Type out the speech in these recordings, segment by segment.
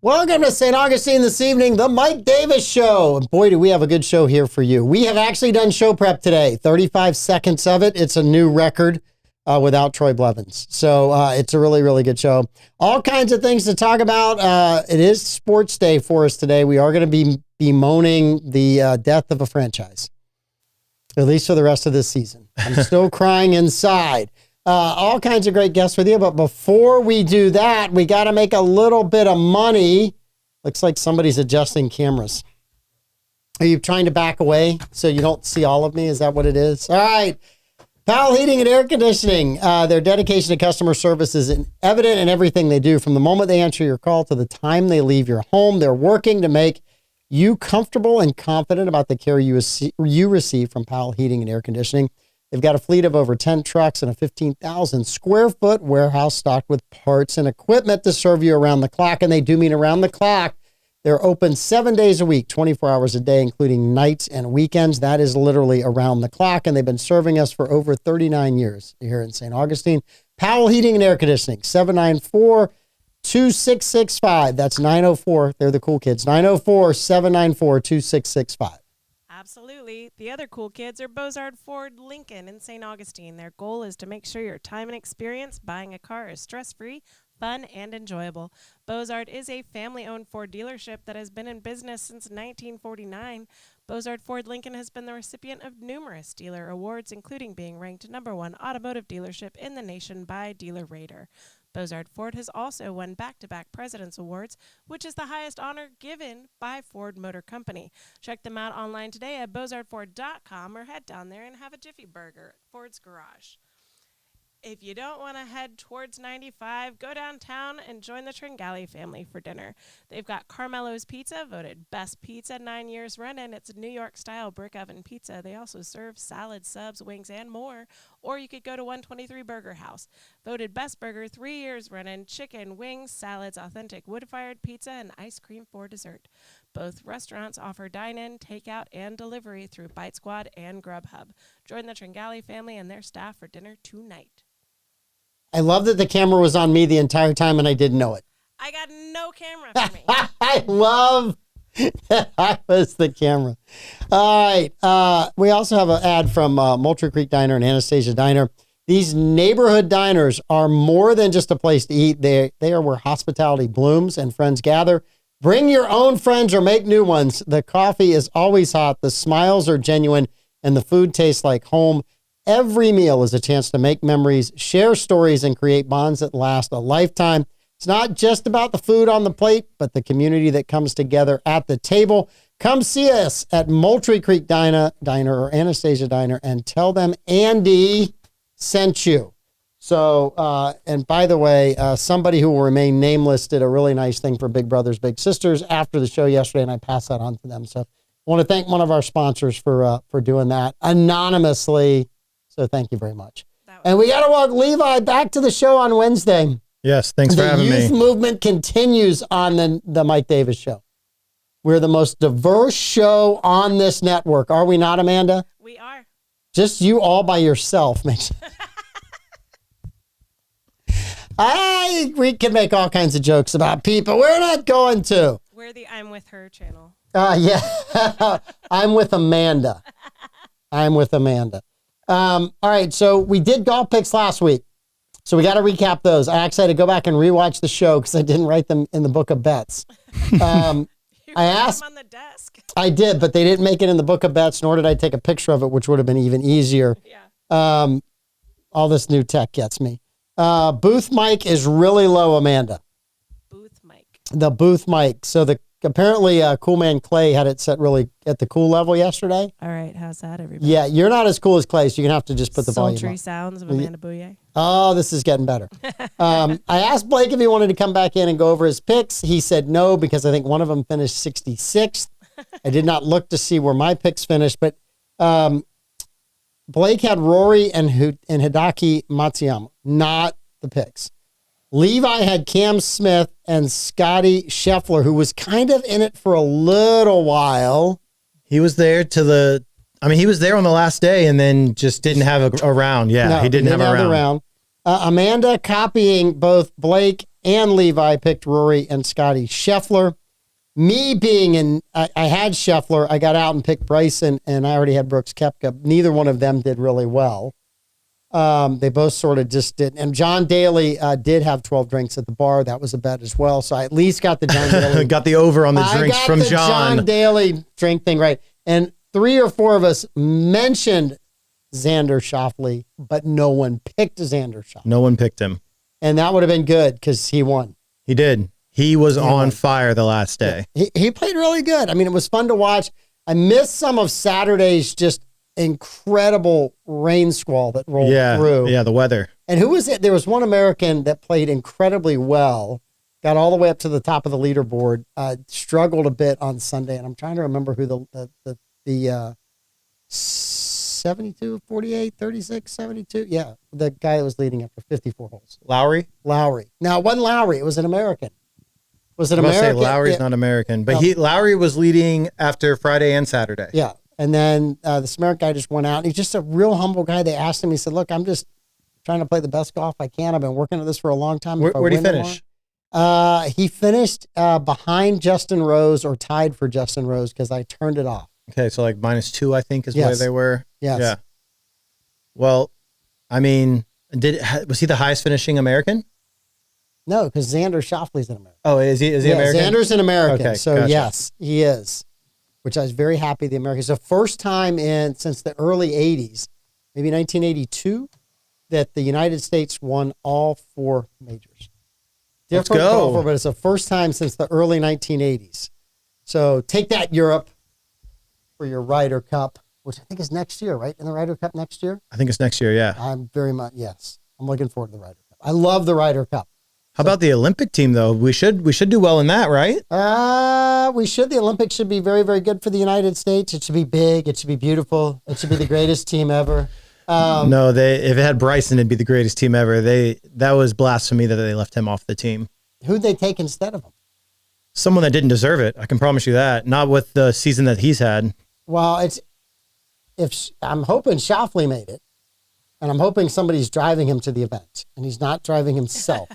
Welcome to St. Augustine this evening, the Mike Davis Show. And boy, do we have a good show here for you. We have actually done show prep today, 35 seconds of it. It's a new record without Troy Blevins. So it's a really, really good show. All kinds of things to talk about. It is Sports Day for us today. We are going to be bemoaning the death of a franchise, at least for the rest of this season. I'm still crying inside. All kinds of great guests with you. But before we do that, we got to make a little bit of money. Looks like somebody's adjusting cameras. Are you trying to back away so you don't see all of me? Is that what it is? All right. Powell Heating and Air Conditioning. Their dedication to customer service is evident in everything they do. From the moment they answer your call to the time they leave your home, they're working to make you comfortable and confident about the care you receive from Powell Heating and Air Conditioning. They've got a fleet of over 10 trucks and a 15,000 square foot warehouse stocked with parts and equipment to serve you around the clock. And they do mean around the clock. They're open 7 days a week, 24 hours a day, including nights and weekends. That is literally around the clock. And they've been serving us for over 39 years here in St. Augustine. Powell Heating and Air Conditioning, 794-2665. That's 904. They're the cool kids. 904-794-2665. Absolutely. The other cool kids are Bozard Ford Lincoln in St. Augustine. Their goal is to make sure your time and experience buying a car is stress-free, fun, and enjoyable. Bozard is a family-owned Ford dealership that has been in business since 1949. Bozard Ford Lincoln has been the recipient of numerous dealer awards, including being ranked #1 automotive dealership in the nation by Dealer Rater. Bozard Ford has also won back-to-back President's Awards, which is the highest honor given by Ford Motor Company. Check them out online today at bozardford.com or head down there and have a Jiffy Burger at Ford's Garage. If you don't want to head towards 95, go downtown and join the Tringali family for dinner. They've got Carmelo's Pizza, voted best pizza 9 years running. It's a New York-style brick oven pizza. They also serve salad, subs, wings, and more. Or you could go to 123 Burger House, voted best burger 3 years running. Chicken, wings, salads, authentic wood-fired pizza, and ice cream for dessert. Both restaurants offer dine-in, takeout, and delivery through Bite Squad and Grubhub. Join the Tringali family and their staff for dinner tonight. I love that the camera was on me the entire time and I didn't know it. I got no camera for me. I love that I was the camera. All right. We also have an ad from Moultrie Creek Diner and Anastasia Diner. These neighborhood diners are more than just a place to eat. They are where hospitality blooms and friends gather. Bring your own friends or make new ones. The coffee is always hot. The smiles are genuine and the food tastes like home. Every meal is a chance to make memories, share stories, and create bonds that last a lifetime. It's not just about the food on the plate, but the community that comes together at the table. Come see us at Moultrie Creek Diner or Anastasia Diner and tell them Andy sent you. So, and by the way, somebody who will remain nameless did a really nice thing for Big Brothers Big Sisters after the show yesterday, and I passed that on to them. So I want to thank one of our sponsors for doing that anonymously. So thank you very much. And we got to welcome Levi back to the show on Wednesday. Yes, thanks for having me. The youth movement continues on the Mike Davis Show. We're the most diverse show on this network. Are we not, Amanda? We are. Just you all by yourself makes. We can make all kinds of jokes about people. We're not going to. We're the I'm With Her channel. Yeah. I'm with Amanda. All right, so we did golf picks last week, so we got to recap those. I actually had to go back and rewatch the show because I didn't write them in the book of bets. I asked them on the desk. I did, but they didn't make it in the book of bets, nor did I take a picture of it, which would have been even easier. Yeah. All this new tech gets me. Booth mic is really low, Amanda. Booth mic. The booth mic. So apparently Cool Man Clay had it set really at the cool level yesterday. All right, how's that, everybody? Yeah, you're not as cool as Clay, so you're going to have to just put the volume up. Sultry sounds of Amanda Bouye. Oh, this is getting better. I asked Blake if he wanted to come back in and go over his picks. He said no, because I think one of them finished 66th. I did not look to see where my picks finished, but Blake had Rory and Hideki Matsuyama, not the picks. Levi had Cam Smith and Scotty Scheffler, who was kind of in it for a little while. He was there he was there on the last day and then just didn't have a round. Yeah, No, he didn't have a round. Amanda copying both Blake and Levi picked Rory and Scotty Scheffler. Me being I had Scheffler. I got out and picked Bryson, and I already had Brooks Koepka. Neither one of them did really well. They both sort of just didn't. And John Daly did have 12 drinks at the bar. That was a bet as well. So I at least got the John Daly. Got the over on the drinks from John. John Daly drink thing right. And 3 or 4 of us mentioned Xander Schauffele, but no one picked Xander Schauffele. No one picked him. And that would have been good because he won. He did. He was on fire the last day. He played really good. I mean, it was fun to watch. I missed some of Saturday's just incredible rain squall that rolled through. Yeah, the weather. And who was it? There was one American that played incredibly well, got all the way up to the top of the leaderboard, struggled a bit on Sunday, and I'm trying to remember who the 72, 48, 36, 72. Yeah, the guy that was leading after 54 holes. Lowry? No, it wasn't Lowry. It was an American. Was it I must American? say Lowry's not American, but Lowry was leading after Friday and Saturday. Yeah. And then this American guy just went out, and he's just a real humble guy. They asked him, he said, look, I'm just trying to play the best golf I can. I've been working at this for a long time. Where'd he finish? He finished behind Justin Rose or tied for Justin Rose because I turned it off. Okay, so like -2, I think, is where they were. Yes. Yeah. Well, I mean, was he the highest finishing American? No, because Xander Schauffele's an American. Oh, is he American? Xander's an American. Okay, so gotcha. yes, he is, which I was very happy the Americans. It's the first time since the early 80s, maybe 1982, that the United States won all 4 majors. Different golfer, but it's the first time since the early 1980s. So take that, Europe, for your Ryder Cup, which I think is next year, right? In the Ryder Cup next year? I think it's next year, yeah. I'm very much, yes. I'm looking forward to the Ryder Cup. I love the Ryder Cup. How about the Olympic team, though? We should do well in that, right? We should. The Olympics should be very, very good for the United States. It should be big. It should be beautiful. It should be the greatest team ever. No, if it had Bryson, it'd be the greatest team ever. That was blasphemy that they left him off the team. Who'd they take instead of him? Someone that didn't deserve it. I can promise you that. Not with the season that he's had. Well, I'm hoping Schauffele made it, and I'm hoping somebody's driving him to the event, and he's not driving himself.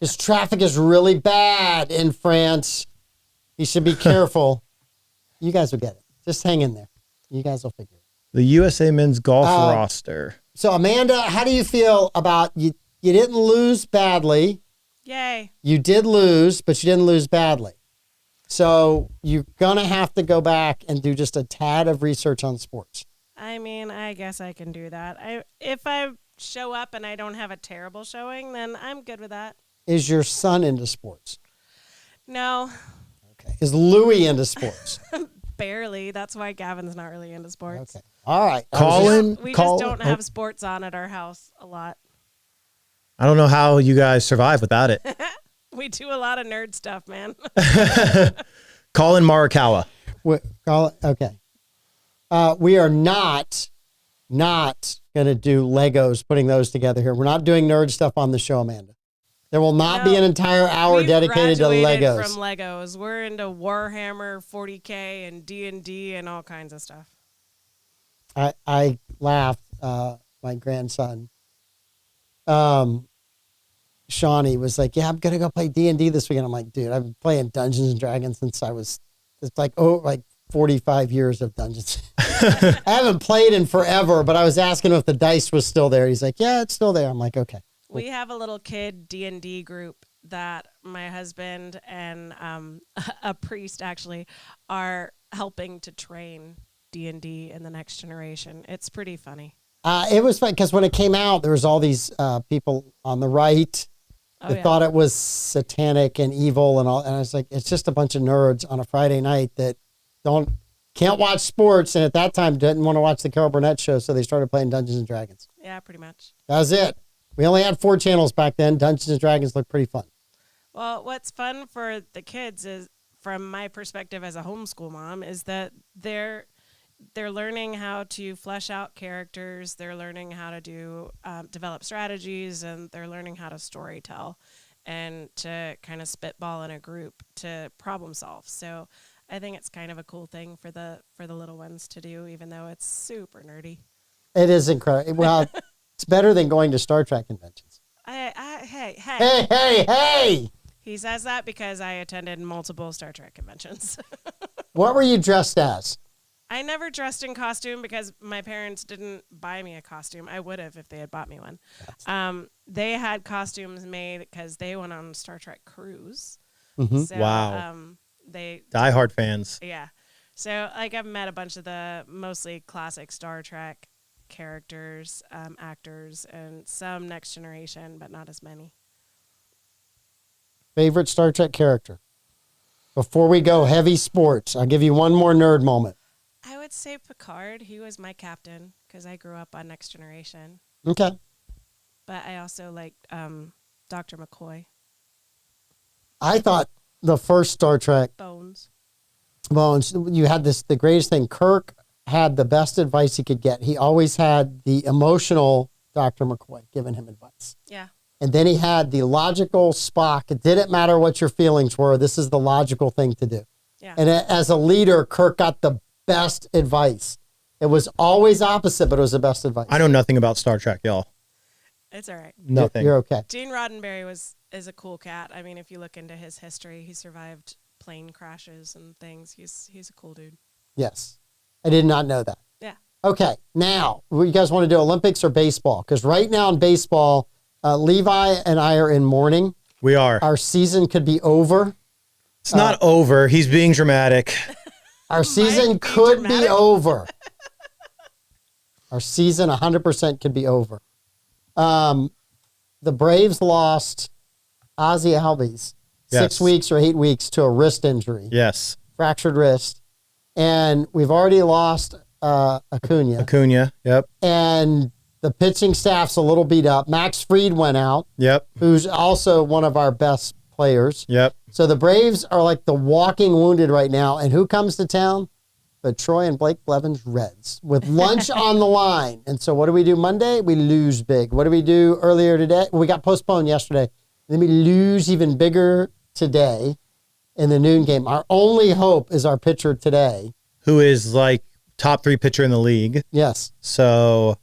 His traffic is really bad in France. He should be careful. You guys will get it. Just hang in there. You guys will figure it out. The USA men's golf roster. So, Amanda, how do you feel about you? You didn't lose badly. Yay. You did lose, but you didn't lose badly. So you're going to have to go back and do just a tad of research on Sportz. I mean, I guess I can do that. If I show up and I don't have a terrible showing, then I'm good with that. Is your son into sports? No. Okay. Is Louie into sports? Barely. That's why Gavin's not really into sports. Okay. All right. We just don't have sports on at our house a lot. I don't know how you guys survive without it. We do a lot of nerd stuff, man. Colin Morikawa. Okay. We are not going to do Legos, putting those together here. We're not doing nerd stuff on the show, Amanda. There will not be an entire hour dedicated to Legos. From Legos. We're into Warhammer 40K and D&D and all kinds of stuff. I laughed. My grandson, Shawnee, was like, yeah, I'm going to go play D&D this weekend. I'm like, dude, I've been playing Dungeons and Dragons since it's like 45 years of Dungeons. I haven't played in forever, but I was asking him if the dice was still there. He's like, yeah, it's still there. I'm like, okay. Cool. We have a little kid D&D group that my husband and a priest actually are helping to train D&D in the next generation. It's pretty funny. It was fun because when it came out, there was all these people on the right that thought it was satanic and evil and all. And I was like, it's just a bunch of nerds on a Friday night that can't watch sports, and at that time didn't want to watch the Carol Burnett show, so they started playing Dungeons and Dragons. Yeah, pretty much. That was it. We only had 4 channels back then. Dungeons and Dragons looked pretty fun. Well, what's fun for the kids is, from my perspective as a homeschool mom, is that they're learning how to flesh out characters. They're learning how to develop strategies, and they're learning how to story tell and to kind of spitball in a group to problem solve. So I think it's kind of a cool thing for the little ones to do, even though it's super nerdy. It is incredible. Well, it's better than going to Star Trek conventions. Hey. Hey. He says that because I attended multiple Star Trek conventions. What were you dressed as? I never dressed in costume because my parents didn't buy me a costume. I would have if they had bought me one. They had costumes made because they went on a Star Trek cruise. Mm-hmm. So, Wow. They diehard fans. Yeah. So, like, I've met a bunch of the mostly classic Star Trek characters, actors, and some Next Generation, but not as many. Favorite Star Trek character? Before we go heavy sports, I'll give you one more nerd moment. I would say Picard. He was my captain because I grew up on Next Generation. Okay. But I also liked Dr. McCoy. I thought the first Star Trek, Bones. you had the greatest thing. Kirk had the best advice he could get. He always had the emotional Dr. McCoy giving him advice. Yeah. And then he had the logical Spock. It didn't matter what your feelings were. This is the logical thing to do. Yeah. And as a leader, Kirk got the best advice. It was always opposite, but it was the best advice. I know nothing about Star Trek, y'all. It's all right. Nothing. You're okay. Gene Roddenberry is a cool cat. I mean, if you look into his history, he survived plane crashes and things. He's a cool dude. Yes. I did not know that. Yeah. Okay. Now, you guys want to do Olympics or baseball? Because right now in baseball, Levi and I are in mourning. We are. Our season could be over. It's not over. He's being dramatic. Our season could be over. Our season 100% could be over. The Braves lost Ozzie Albies 6 weeks or 8 weeks to a wrist injury. Yes. Fractured wrist. And we've already lost Acuna. Yep. And the pitching staff's a little beat up. Max Fried went out. Yep. Who's also one of our best players. Yep. So the Braves are like the walking wounded right now. And who comes to town? The Troy and Blake Blevins Reds with lunch on the line. And so what do we do Monday? We lose big. What do we do earlier today? We got postponed yesterday. Then we lose even bigger today in the noon game. Our only hope is our pitcher today. Who is like top 3 pitcher in the league. Yes. So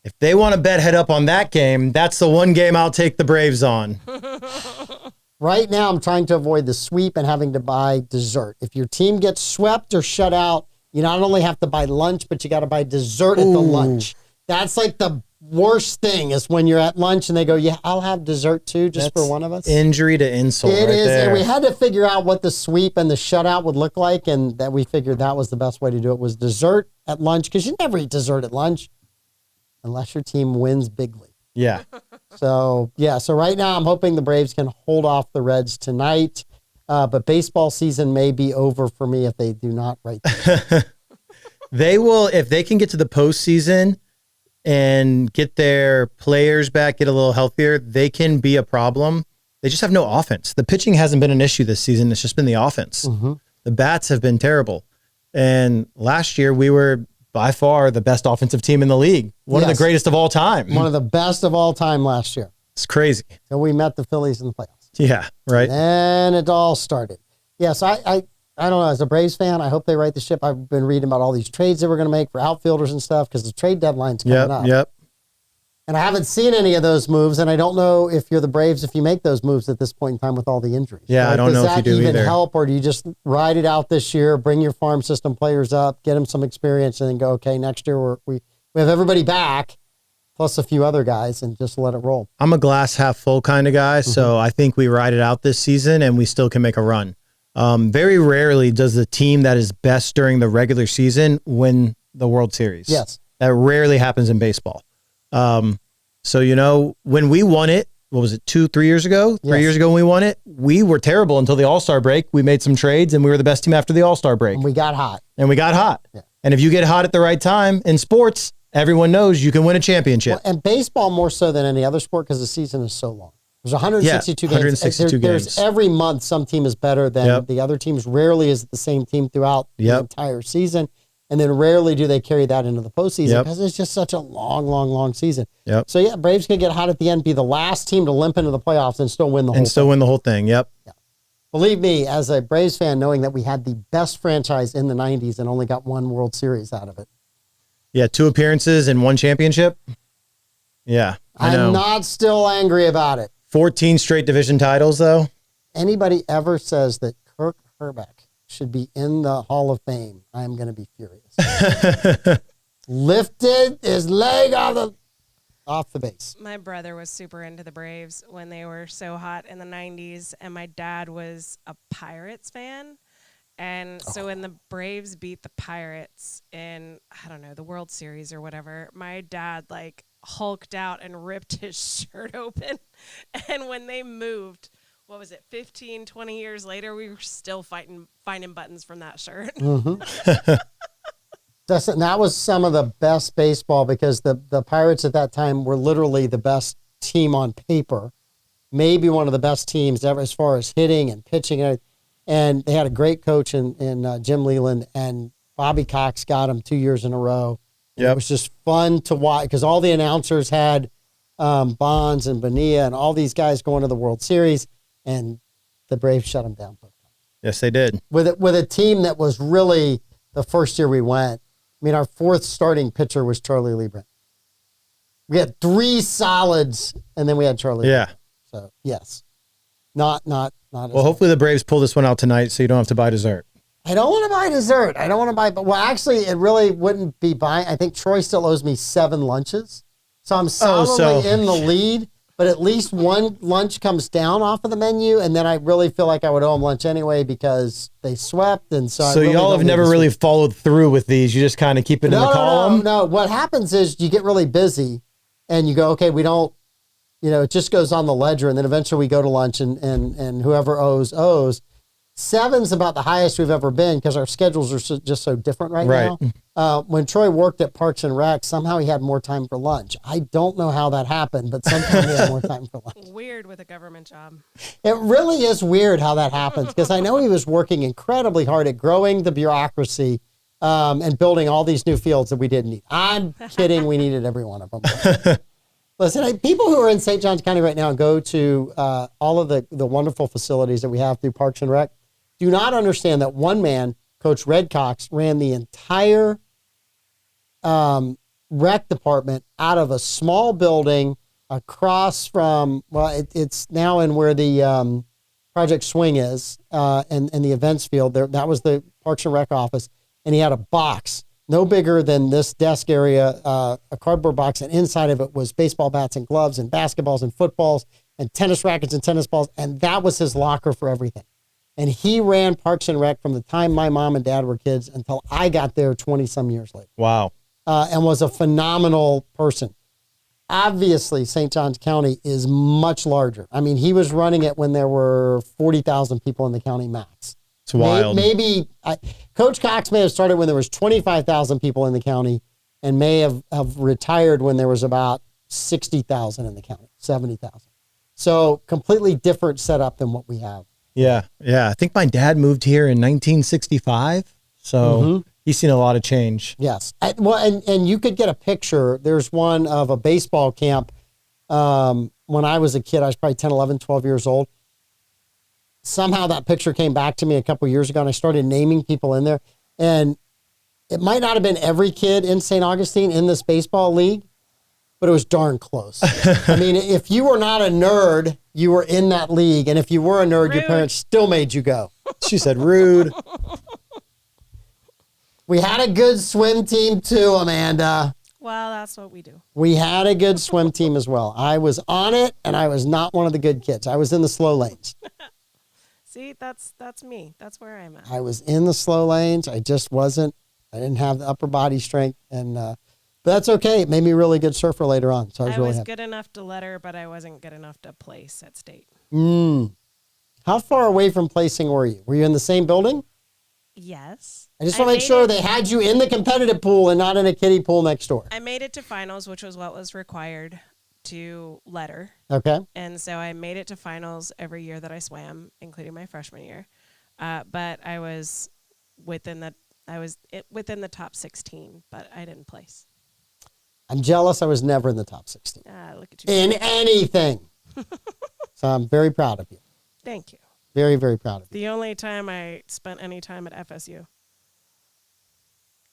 if they want to bet head up on that game, that's the one game I'll take the Braves on. Right now, I'm trying to avoid the sweep and having to buy dessert. If your team gets swept or shut out, you not only have to buy lunch, but you got to buy dessert at the lunch. That's like the worst thing is when you're at lunch and they go, yeah, I'll have dessert too, just for one of us. Injury to insult. It is. There. And we had to figure out what the sweep and the shutout would look like. And that we figured that was the best way to do it was dessert at lunch. Because you never eat dessert at lunch unless your team wins bigly. Yeah. So right now I'm hoping the Braves can hold off the Reds tonight. But baseball season may be over for me if they do not right there. They will, if they can get to the postseason and get their players back, get a little healthier, they can be a problem. They just have no offense. The pitching hasn't been an issue this season. It's just been the offense. Mm-hmm. The bats have been terrible. And last year we were by far the best offensive team in the league. One of the greatest of all time. One of the best of all time last year. It's crazy. And we met the Phillies in the playoffs. Yeah, right. And it all started. Yes, I don't know. As a Braves fan, I hope they right the ship. I've been reading about all these trades they were going to make for outfielders and stuff because the trade deadline's coming up. Yep. And I haven't seen any of those moves, and I don't know if you're the Braves if you make those moves at this point in time with all the injuries. Yeah, I don't know if you do Does that even either. help, or do you just ride it out this year, bring your farm system players up, get them some experience, and then go, okay, next year we have everybody back, plus a few other guys, and just let it roll. I'm a glass half full kind of guy, so I think we ride it out this season, and we still can make a run. Very rarely does the team that is best during the regular season win the World Series. Yes. That rarely happens in baseball. So, when we won it, what was it, 2-3 years ago? 3 years ago when we won it, we were terrible until the All-Star break. We made some trades, and we were the best team after the All-Star break. And we got hot. Yeah. And if you get hot at the right time in sports, everyone knows you can win a championship. Well, and baseball more so than any other sport because the season is so long. There's 162 games. 162 There's every month some team is better than the other teams. Rarely is it the same team throughout the entire season. And then rarely do they carry that into the postseason because it's just such a long, long, long season. Yep. So, Braves can get hot at the end, be the last team to limp into the playoffs and still win the whole thing. Yep. Yeah. Believe me, as a Braves fan, knowing that we had the best franchise in the 90s and only got one World Series out of it. Yeah, 2 appearances and 1 championship. Yeah, I know. I'm not still angry about it. 14 straight division titles, though. Anybody ever says that Kirk Herbeck should be in the Hall of Fame, I'm going to be furious. Lifted his leg off the base. My brother was super into the Braves when they were so hot in the 90s, and my dad was a Pirates fan. And so when the Braves beat the Pirates in, I don't know, the World Series or whatever, my dad, like, hulked out and ripped his shirt open. And when they moved, what was it, 15, 20 years later, we were still finding buttons from that shirt. Mm-hmm. That was some of the best baseball because the Pirates at that time were literally the best team on paper, maybe one of the best teams ever as far as hitting and pitching. And they had a great coach in Jim Leland, and Bobby Cox got him 2 years in a row. Yep. It was just fun to watch because all the announcers had Bonds and Bonilla and all these guys going to the World Series, and the Braves shut them down. Yes, they did. With a team that was really the first year we went. I mean, our fourth starting pitcher was Charlie Liebrand. We had 3 solids, and then we had Charlie. Yeah. Liebrand. So yes, not. Well, hopefully the Braves pull this one out tonight, so you don't have to buy dessert. I don't want to buy dessert. I don't want to buy, but well, actually, it really wouldn't be buying. I think Troy still owes me 7 lunches, so I'm solidly in the lead. But at least one lunch comes down off of the menu, and then I really feel like I would owe them lunch anyway because they swept, and so. So y'all have never really followed through with these. You just kind of keep it in the column. No. What happens is you get really busy, and you go, okay, we don't. It just goes on the ledger, and then eventually we go to lunch, and whoever owes. 7's about the highest we've ever been because our schedules are just so different right now. When Troy worked at Parks and Rec, somehow he had more time for lunch. I don't know how that happened, but somehow he had more time for lunch. Weird with a government job. It really is weird how that happens because I know he was working incredibly hard at growing the bureaucracy and building all these new fields that we didn't need. I'm kidding. We needed every one of them. Listen, people who are in St. Johns County right now and go to all of the wonderful facilities that we have through Parks and Rec do not understand that one man, Coach Red Cox, ran the entire rec department out of a small building across from, it's now in where the Project Swing is and the events field. There, that was the Parks and Rec office. And he had a box no bigger than this desk area, a cardboard box, and inside of it was baseball bats and gloves and basketballs and footballs and tennis rackets and tennis balls, and that was his locker for everything. And he ran Parks and Rec from the time my mom and dad were kids until I got there 20-some years later. Wow. And was a phenomenal person. Obviously, St. Johns County is much larger. I mean, he was running it when there were 40,000 people in the county max. It's wild. Coach Cox may have started when there was 25,000 people in the county and may have retired when there was about 60,000 in the county, 70,000. So completely different setup than what we have. Yeah. I think my dad moved here in 1965, so he's seen a lot of change. Yes. And you could get a picture. There's one of a baseball camp when I was a kid. I was probably 10, 11, 12 years old. Somehow that picture came back to me a couple years ago, and I started naming people in there. And it might not have been every kid in St. Augustine in this baseball league, but it was darn close. I mean, if you were not a nerd, you were in that league. And if you were a nerd, Rude. Your parents still made you go. She said rude. We had a good swim team too, Amanda. Well, that's what we do. We had a good swim team as well. I was on it, and I was not one of the good kids. I was in the slow lanes. See, that's me. That's where I'm at. I was in the slow lanes. I just wasn't. I didn't have the upper body strength, and but that's okay. It made me a really good surfer later on. So I was really happy. Good enough to letter, but I wasn't good enough to place at state. How far away from placing were you? Were you in the same building? Yes. I just want to make sure they had you in the competitive pool and not in a kiddie pool next door. I made it to finals, which was what was required to letter. Okay. And so I made it to finals every year that I swam, including my freshman year. But I was within the top 16, but I didn't place. I'm jealous I was never in the top 16. Look at you. In anything. So I'm very proud of you. Thank you. Very, very proud of you. The only time I spent any time at FSU.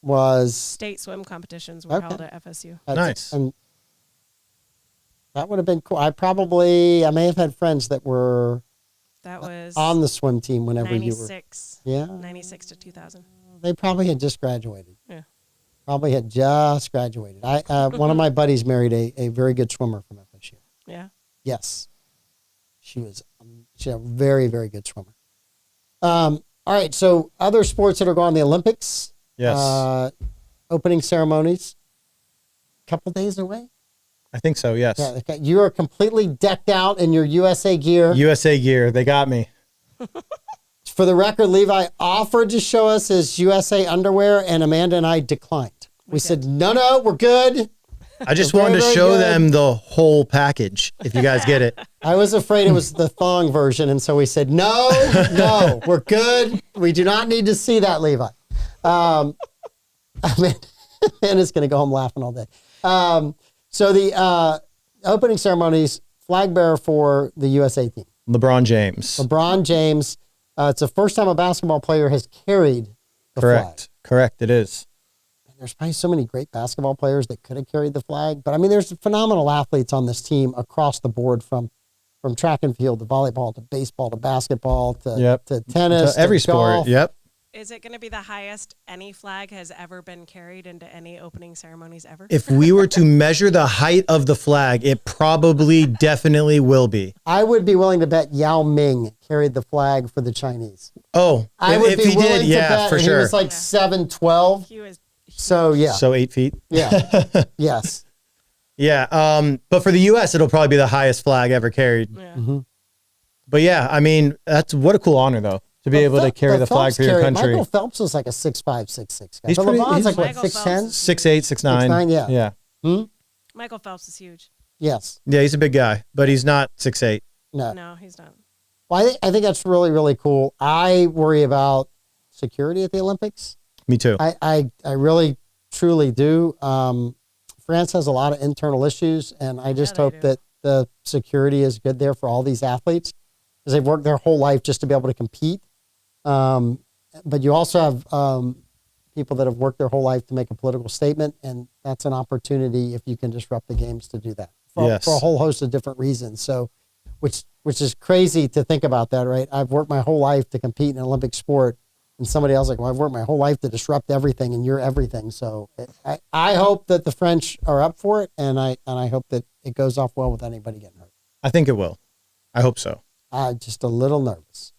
Was state swim competitions were held at FSU. Nice. And That would have been cool. I may have had friends that were That was on the swim team whenever you were. 96. Yeah. 96 to 2000. They probably had just graduated. Yeah. Probably had just graduated. One of my buddies married a very good swimmer from FSU. Yeah. Yes. She's a very, very good swimmer. All right. So other sports that are going, the Olympics. Yes. Opening ceremonies. Couple days away. I think so, yes. Yeah, okay. You are completely decked out in your USA gear. USA gear. They got me. For the record, Levi offered to show us his USA underwear, and Amanda and I declined. We said, no, we're good. I just We're wanted to very show good. them the whole package, if you guys get it. I was afraid it was the thong version, and so we said, no, we're good. We do not need to see that, Levi. Amanda's going to go home laughing all day. So the opening ceremonies, flag bearer for the USA team. LeBron James. LeBron James. It's the first time a basketball player has carried the flag. Correct, it is. There's probably so many great basketball players that could have carried the flag. But, I mean, there's phenomenal athletes on this team across the board from track and field to volleyball to baseball to basketball to tennis. To every sport, golf. yep. Is it going to be the highest any flag has ever been carried into any opening ceremonies ever? If we were to measure the height of the flag, it probably definitely will be. I would be willing to bet Yao Ming carried the flag for the Chinese. Oh, I would if be he willing did, to yeah, bet for he sure. was like 7'12". He was So, yeah. So 8 feet. Yeah. Yes. Yeah. But for the U.S., it'll probably be the highest flag ever carried. yeah. Mm-hmm. But yeah, I mean, what a cool honor, though, to be able to carry the flag Phelps for your country. Michael Phelps was like a 6'5", 6'6" guy. He's But pretty- LeBron's he's- like, what, Michael 6'10"? Phelps. 6'8", 6'9". 6'9", yeah. Yeah. Michael Phelps is huge. Yes. Yeah, he's a big guy, but he's not 6'8". No. No, he's not. Well, I think that's really, really cool. I worry about security at the Olympics. Me too. I really, truly do. France has a lot of internal issues, and I just they hope do. that the security is good there for all these athletes because they've worked their whole life just to be able to compete. But you also have people that have worked their whole life to make a political statement, and that's an opportunity if you can disrupt the games to do that for a whole host of different reasons. So, which is crazy to think about that, right? I've worked my whole life to compete in an Olympic sport, and somebody else like, well, I've worked my whole life to disrupt everything, and you're everything. So I hope that the French are up for it, and I hope that it goes off well with anybody getting hurt. I think it will. I hope so. I'm just a little nervous.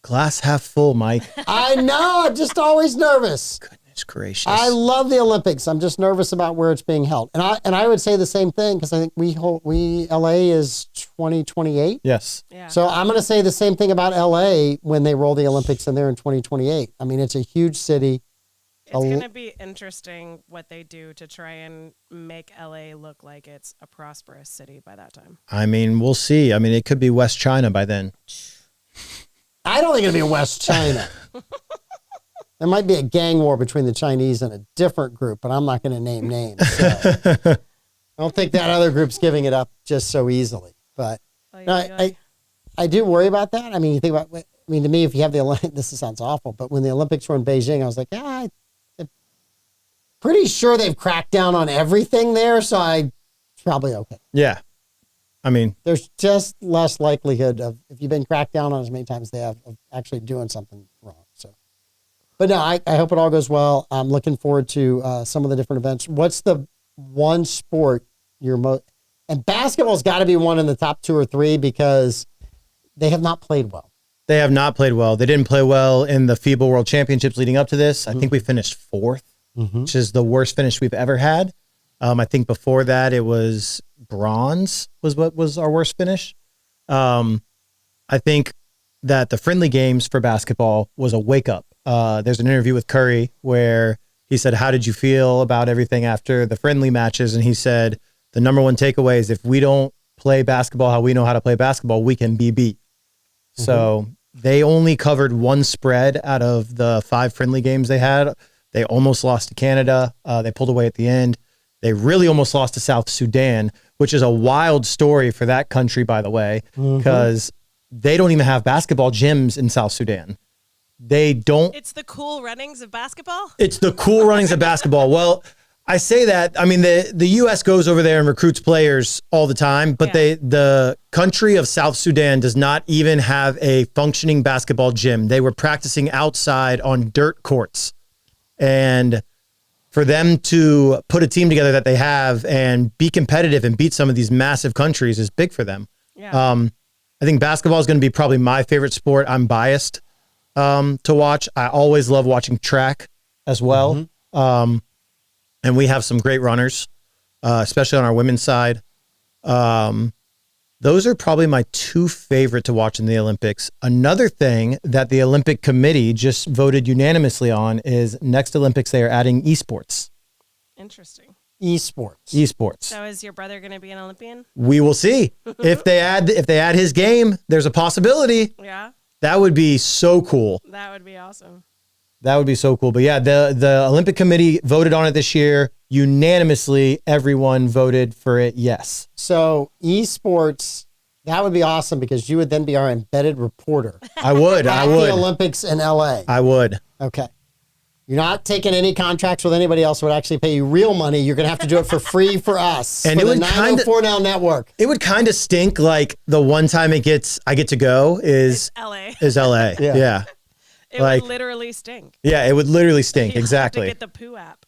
Glass half full, Mike. I know. I'm just always nervous. Goodness gracious. I love the Olympics. I'm just nervous about where it's being held. And I would say the same thing because I think LA is 2028. Yes. Yeah. So I'm going to say the same thing about LA when they roll the Olympics in there in 2028. I mean, it's a huge city. It's going to be interesting what they do to try and make LA look like it's a prosperous city by that time. I mean, we'll see. I mean, it could be West China by then. I don't think it'll be West China. There might be a gang war between the Chinese and a different group, but I'm not going to name names. So. I don't think that other group's giving it up just so easily. But no, I do worry about that. I mean, you think about, to me, if you have the Olympics, this sounds awful, but when the Olympics were in Beijing, I was like, I'm pretty sure they've cracked down on everything there, so it's probably okay. Yeah. I mean, There's just less likelihood of, if you've been cracked down on as many times as they have, of actually doing something wrong. So, but no, I hope it all goes well. I'm looking forward to some of the different events. What's the one sport you're most, and basketball's got to be one in the top 2 or 3 because they have not played well. they have not played well. They didn't play well in the FIBA World Championships leading up to this. I think we finished 4th, which is the worst finish we've ever had. I think before that it was bronze was what was our worst finish. I think that the friendly games for basketball was a wake up. There's an interview with Curry where he said, how did you feel about everything after the friendly matches? And he said, the number one takeaway is if we don't play basketball how we know how to play basketball, we can be beat. So they only covered 1 spread out of the 5 friendly games they had. They almost lost to Canada. They pulled away at the end. They really almost lost to South Sudan, which is a wild story for that country, by the way, because they don't even have basketball gyms in South Sudan. They don't. It's the cool runnings of basketball? It's the cool runnings of basketball. Well, I say that. I mean, the U.S. goes over there and recruits players all the time, but the country of South Sudan does not even have a functioning basketball gym. They were practicing outside on dirt courts. And for them to put a team together that they have and be competitive and beat some of these massive countries is big for them. Yeah. I think basketball is going to be probably my favorite sport. I'm biased to watch. I always love watching track as well. Mm-hmm. And we have some great runners, especially on our women's side. Those are probably my two favorite to watch in the Olympics. Another thing that the Olympic Committee just voted unanimously on is next Olympics, they are adding esports. Interesting. Esports. So is your brother going to be an Olympian? We will see. If they add his game, there's a possibility. Yeah. That would be so cool. That would be awesome. That would be so cool. But yeah, the Olympic Committee voted on it this year. Unanimously, everyone voted for it. Yes. So esports, that would be awesome because you would then be our embedded reporter. I would. At the Olympics in LA. I would. Okay. You're not taking any contracts with anybody else who would actually pay you real money. You're going to have to do it for free for us. And for it the would 904 Now Network. It would kind of stink like the one time I get to go is LA. Yeah. It would literally stink. Yeah, it would literally stink. You'd exactly. have to get the poo app.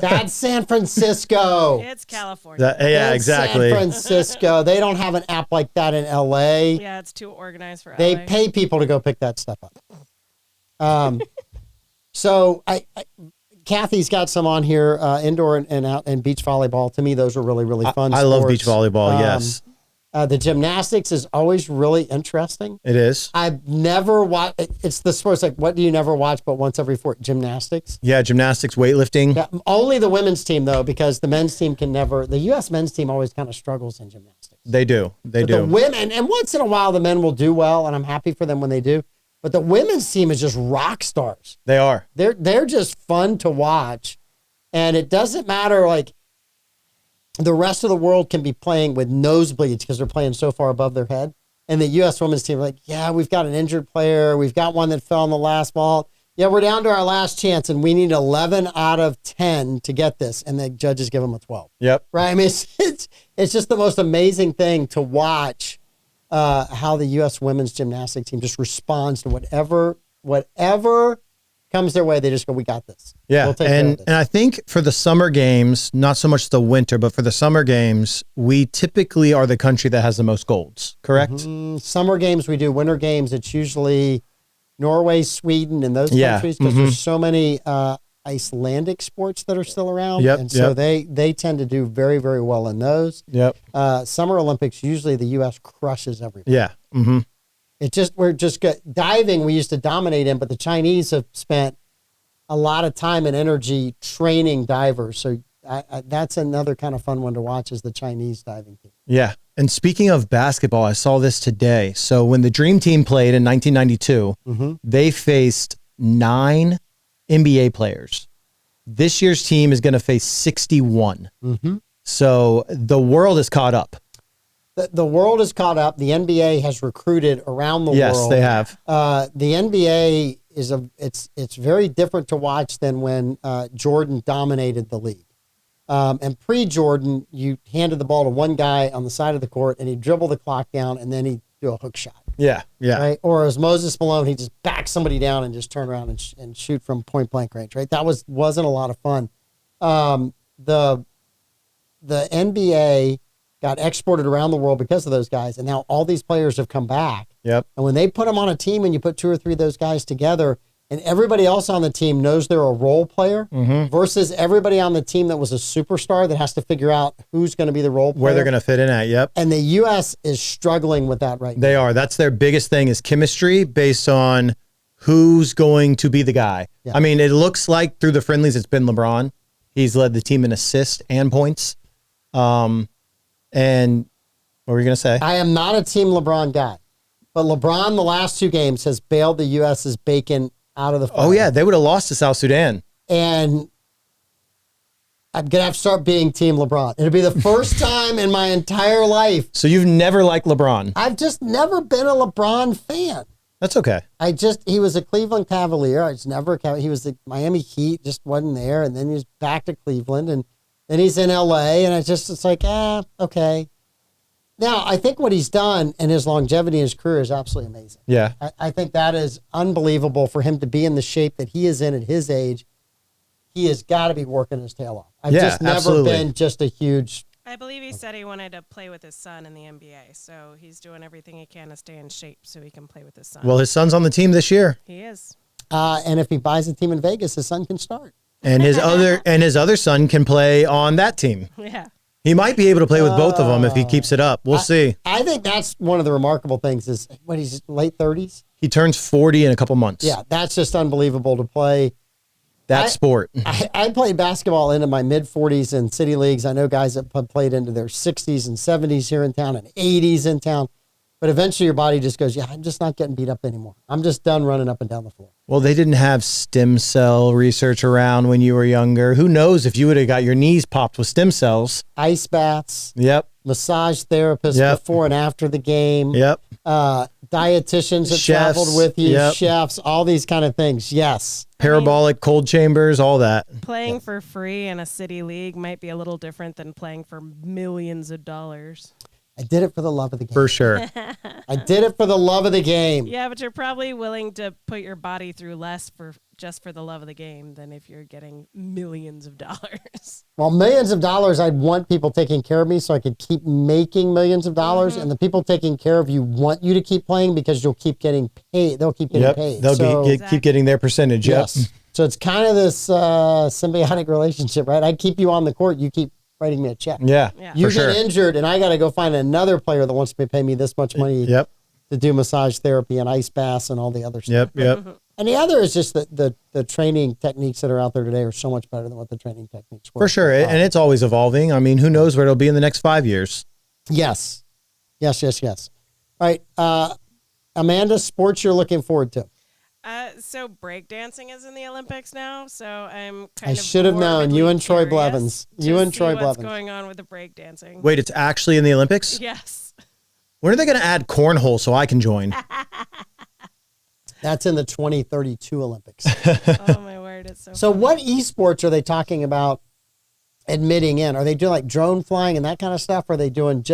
That's San Francisco. It's California. It's exactly. San Francisco. They don't have an app like that in LA. Yeah, it's too organized for LA. They pay people to go pick that stuff up. So Kathy's got some on here, indoor and out and beach volleyball. To me, those are really, really fun. I love beach volleyball. Yes. The gymnastics is always really interesting. It is. I've never watched. It's the sports like what do you never watch but once every gymnastics? Yeah, gymnastics, weightlifting. Yeah, only the women's team though, because the men's team can never. The U.S. men's team always kind of struggles in gymnastics. They do. But the women, and once in a while the men will do well, and I'm happy for them when they do. But the women's team is just rock stars. They are. They're just fun to watch, and it doesn't matter like. The rest of the world can be playing with nosebleeds because they're playing so far above their head. And the U.S. women's team are like, yeah, we've got an injured player. We've got one that fell on the last ball. Yeah, we're down to our last chance, and we need 11 out of 10 to get this. And the judges give them a 12. Yep. Right? I mean, it's just the most amazing thing to watch how the U.S. women's gymnastics team just responds to whatever comes their way. They just go, we got this. Yeah. We'll take care of this. And I think for the summer games, not so much the winter, but for the summer games, we typically are the country that has the most golds, correct? Summer games we do. Winter games, it's usually Norway, Sweden, and those countries because there's so many Icelandic sports that are still around. Yep, and so they tend to do very, very well in those. Yep. Summer Olympics, usually the U.S. crushes everybody. Yeah. Mm-hmm. We're just good. Diving, we used to dominate in, but the Chinese have spent a lot of time and energy training divers. So that's another kind of fun one to watch is the Chinese diving team. Yeah. And speaking of basketball, I saw this today. So when the Dream Team played in 1992, they faced 9 NBA players. This year's team is going to face 61. So the world is caught up. The world is caught up. The NBA has recruited around the world. Yes, they have. The NBA it's very different to watch than when Jordan dominated the league. And pre-Jordan, you handed the ball to one guy on the side of the court, and he'd dribble the clock down, and then he'd do a hook shot. Yeah. Right? Or as Moses Malone, he just back somebody down and just turn around and shoot from point blank range. Right? That wasn't a lot of fun. The NBA got exported around the world because of those guys. And now all these players have come back. Yep. And when they put them on a team and you put 2 or 3 of those guys together and everybody else on the team knows they're a role player versus everybody on the team that was a superstar that has to figure out who's going to be the role player. Where they're going to fit in at. Yep. And the U.S. is struggling with that right now. They are. That's their biggest thing is chemistry based on who's going to be the guy. Yeah. I mean, it looks like through the friendlies, it's been LeBron. He's led the team in assists and points. And what were you going to say? I am not a team LeBron guy, but LeBron the last 2 games has bailed the U.S.'s bacon out of the fire. Oh, yeah. They would have lost to South Sudan. And I'm going to have to start being team LeBron. It'll be the first time in my entire life. So you've never liked LeBron? I've just never been a LeBron fan. That's okay. He was a Cleveland Cavalier. I was never he was the Miami Heat, just wasn't there. And then he was back to Cleveland, and then he's in LA, and it's like, okay. Now, I think what he's done and his longevity in his career is absolutely amazing. Yeah. I think that is unbelievable for him to be in the shape that he is in at his age. He has got to be working his tail off. I've just never been just a huge... I believe he said he wanted to play with his son in the NBA, so he's doing everything he can to stay in shape so he can play with his son. Well, his son's on the team this year. He is. And if he buys a team in Vegas, his son can start. And his other son can play on that team. Yeah. He might be able to play with both of them if he keeps it up. We'll see. I think that's one of the remarkable things is, he's late 30s? He turns 40 in a couple months. Yeah, that's just unbelievable to play that sport. I played basketball into my mid-40s in city leagues. I know guys that played into their 60s and 70s here in town and 80s in town. But eventually your body just goes, I'm just not getting beat up anymore. I'm just done running up and down the floor. Well, they didn't have stem cell research around when you were younger. Who knows if you would have got your knees popped with stem cells. Ice baths. Yep. Massage therapists before and after the game. Yep. Dietitians that traveled with you. Yep. Chefs, all these kind of things. Yes. Parabolic cold chambers, all that. Playing for free in a city league might be a little different than playing for millions of dollars. I did it for the love of the game. For sure. I did it for the love of the game. Yeah, but you're probably willing to put your body through less for just for the love of the game than if you're getting millions of dollars. Well, millions of dollars, I'd want people taking care of me so I could keep making millions of dollars. And the people taking care of you want you to keep playing because you'll keep getting paid. They'll keep getting paid. They'll keep getting their percentage. Yes. So it's kind of this symbiotic relationship, right? I keep you on the court. You keep writing me a check. Yeah. You get injured, and I got to go find another player that wants to pay me this much money to do massage therapy and ice baths and all the other stuff. Yep. And the other is just that the training techniques that are out there today are so much better than what the training techniques were. For sure. And it's always evolving. I mean, who knows where it'll be in the next 5 years? Yes. All right. Amanda, sports you're looking forward to? So breakdancing is in the Olympics now, so I'm I should have known. You and Troy Blevins. What's going on with the breakdancing? Wait, it's actually in the Olympics? Yes. When are they going to add cornhole so I can join? That's in the 2032 Olympics. Oh my word, it's so funny. What esports are they talking about admitting in? Are they doing like drone flying and that kind of stuff? Or are they doing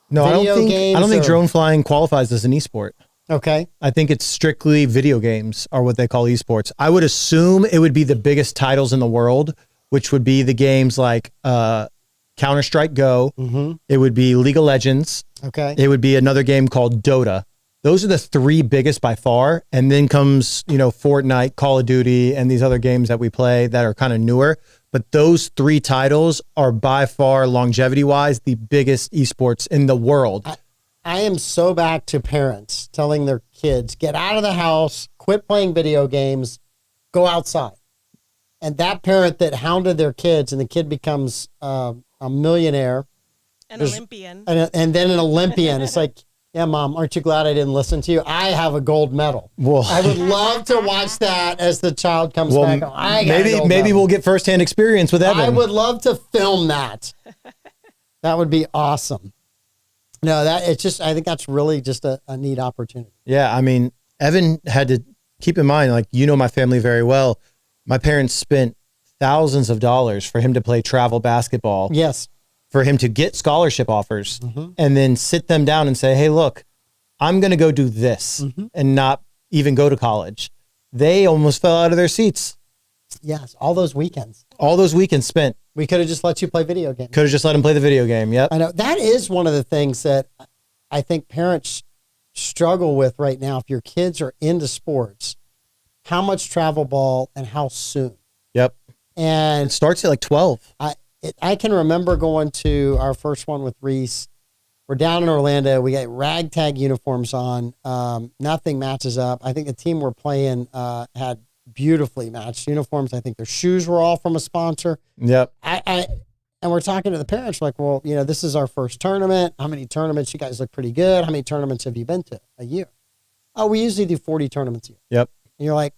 No, video games? I don't think drone flying qualifies as an esport. Okay. I think it's strictly video games are what they call esports. I would assume it would be the biggest titles in the world, which would be the games like Counter-Strike Go. Mm-hmm. It would be League of Legends. Okay. It would be another game called Dota. Those are the three biggest by far. And then comes, Fortnite, Call of Duty, and these other games that we play that are kind of newer. But those three titles are by far, longevity-wise, the biggest esports in the world. I am so back to parents telling their kids, get out of the house, quit playing video games, go outside. And that parent that hounded their kids and the kid becomes a millionaire. An Olympian. And then an Olympian. It's like, yeah, Mom, aren't you glad I didn't listen to you? I have a gold medal. Well, I would love to watch that as the child comes back. Maybe we'll get firsthand experience with Evan. I would love to film that. That would be awesome. No, I think that's really just a neat opportunity. Yeah, I mean, Evan had to keep in mind, like, my family very well. My parents spent thousands of dollars for him to play travel basketball. Yes. For him to get scholarship offers and then sit them down and say, hey, look, I'm going to go do this and not even go to college. They almost fell out of their seats. Yes, all those weekends. Spent. We could have just let you play video games. Could have just let him play the video game, yep. I know. That is one of the things that I think parents struggle with right now. If your kids are into sports, how much travel ball and how soon? Yep. And it starts at like 12. I can remember going to our first one with Reese. We're down in Orlando. We got ragtag uniforms on. Nothing matches up. I think the team we're playing had beautifully matched uniforms. I think their shoes were all from a sponsor. Yep. And we're talking to the parents like, well, this is our first tournament. How many tournaments? You guys look pretty good. How many tournaments have you been to a year? Oh, we usually do 40 tournaments a year. Yep. And you're like,